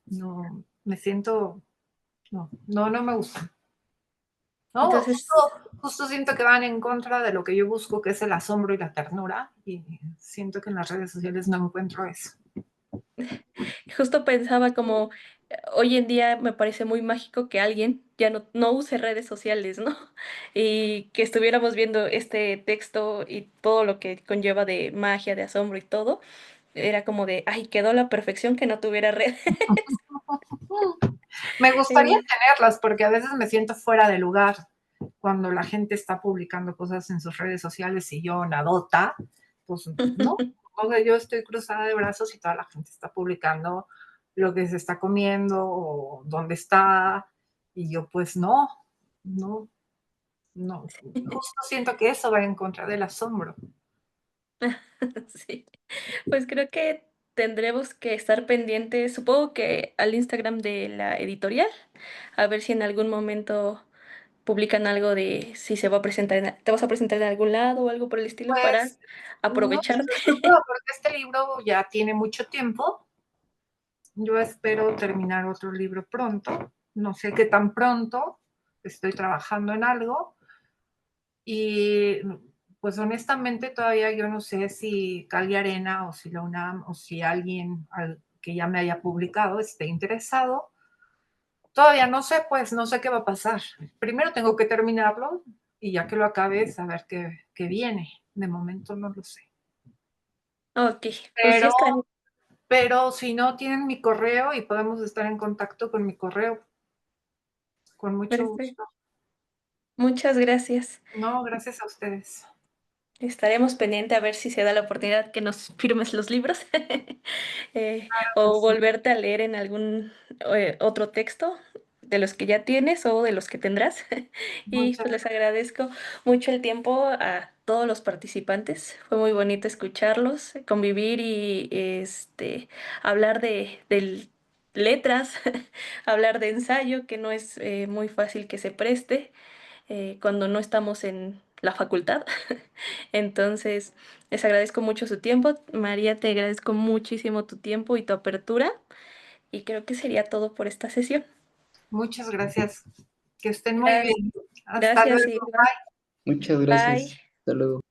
Speaker 6: No, me siento, no me gustan. No,
Speaker 2: entonces,
Speaker 6: justo siento que van en contra de lo que yo busco, que es el asombro y la ternura, y siento que en las redes sociales no encuentro eso.
Speaker 2: justo pensaba como hoy en día me parece muy mágico que alguien ya no use redes sociales, ¿no? Y que estuviéramos viendo este texto y todo lo que conlleva de magia, de asombro y todo. Era como de, ay, quedó a la perfección que no tuviera redes.
Speaker 6: Me gustaría
Speaker 2: Eh,
Speaker 6: tenerlas porque a veces me siento fuera de lugar cuando la gente está publicando cosas en sus redes sociales y yo nadota, pues no, o sea, yo estoy cruzada de brazos y toda la gente está publicando lo que se está comiendo o dónde está y yo pues no, justo siento que eso va en contra del asombro.
Speaker 2: Sí, pues creo que tendremos que estar pendientes, supongo que al Instagram de la editorial, a ver si en algún momento publican algo de si se va a presentar, te vas a presentar en algún lado o algo por el estilo para
Speaker 6: Pues no estoy
Speaker 2: aprovecharte.
Speaker 6: segura porque este libro ya tiene mucho tiempo. Yo espero terminar otro libro pronto. No sé qué tan pronto. Estoy trabajando en algo. Y pues honestamente todavía yo no sé si Cal y Arena o si la UNAM o si alguien que ya me haya publicado esté interesado. Todavía no sé, pues no sé qué va a pasar. Primero tengo que terminarlo y ya que lo acabe, saber qué viene. De momento no lo sé.
Speaker 2: Ok, pues ya
Speaker 6: Pero,
Speaker 2: está.
Speaker 6: pero si no, tienen mi correo y podemos estar en contacto con mi correo. Con mucho
Speaker 2: Perfecto.
Speaker 6: gusto.
Speaker 2: Muchas gracias.
Speaker 6: No, gracias a ustedes.
Speaker 2: Estaremos pendientes a ver si se da la oportunidad que nos firmes los libros o
Speaker 6: Sí,
Speaker 2: volverte a leer en algún otro texto de los que ya tienes o de los que tendrás. Y
Speaker 6: muchas
Speaker 2: pues les agradezco mucho el tiempo a todos los participantes. Fue muy bonito escucharlos, convivir y hablar de letras, hablar de ensayo, que no es muy fácil que se preste cuando no estamos en la facultad. Entonces, les agradezco mucho su tiempo. María, te agradezco muchísimo tu tiempo y tu apertura. Y creo que sería todo por esta sesión.
Speaker 6: muchas gracias. Que estén muy
Speaker 2: Gracias,
Speaker 6: bien. Hasta
Speaker 2: gracias
Speaker 6: luego.
Speaker 2: y bye.
Speaker 4: Muchas
Speaker 2: Bye.
Speaker 4: gracias. Hasta luego.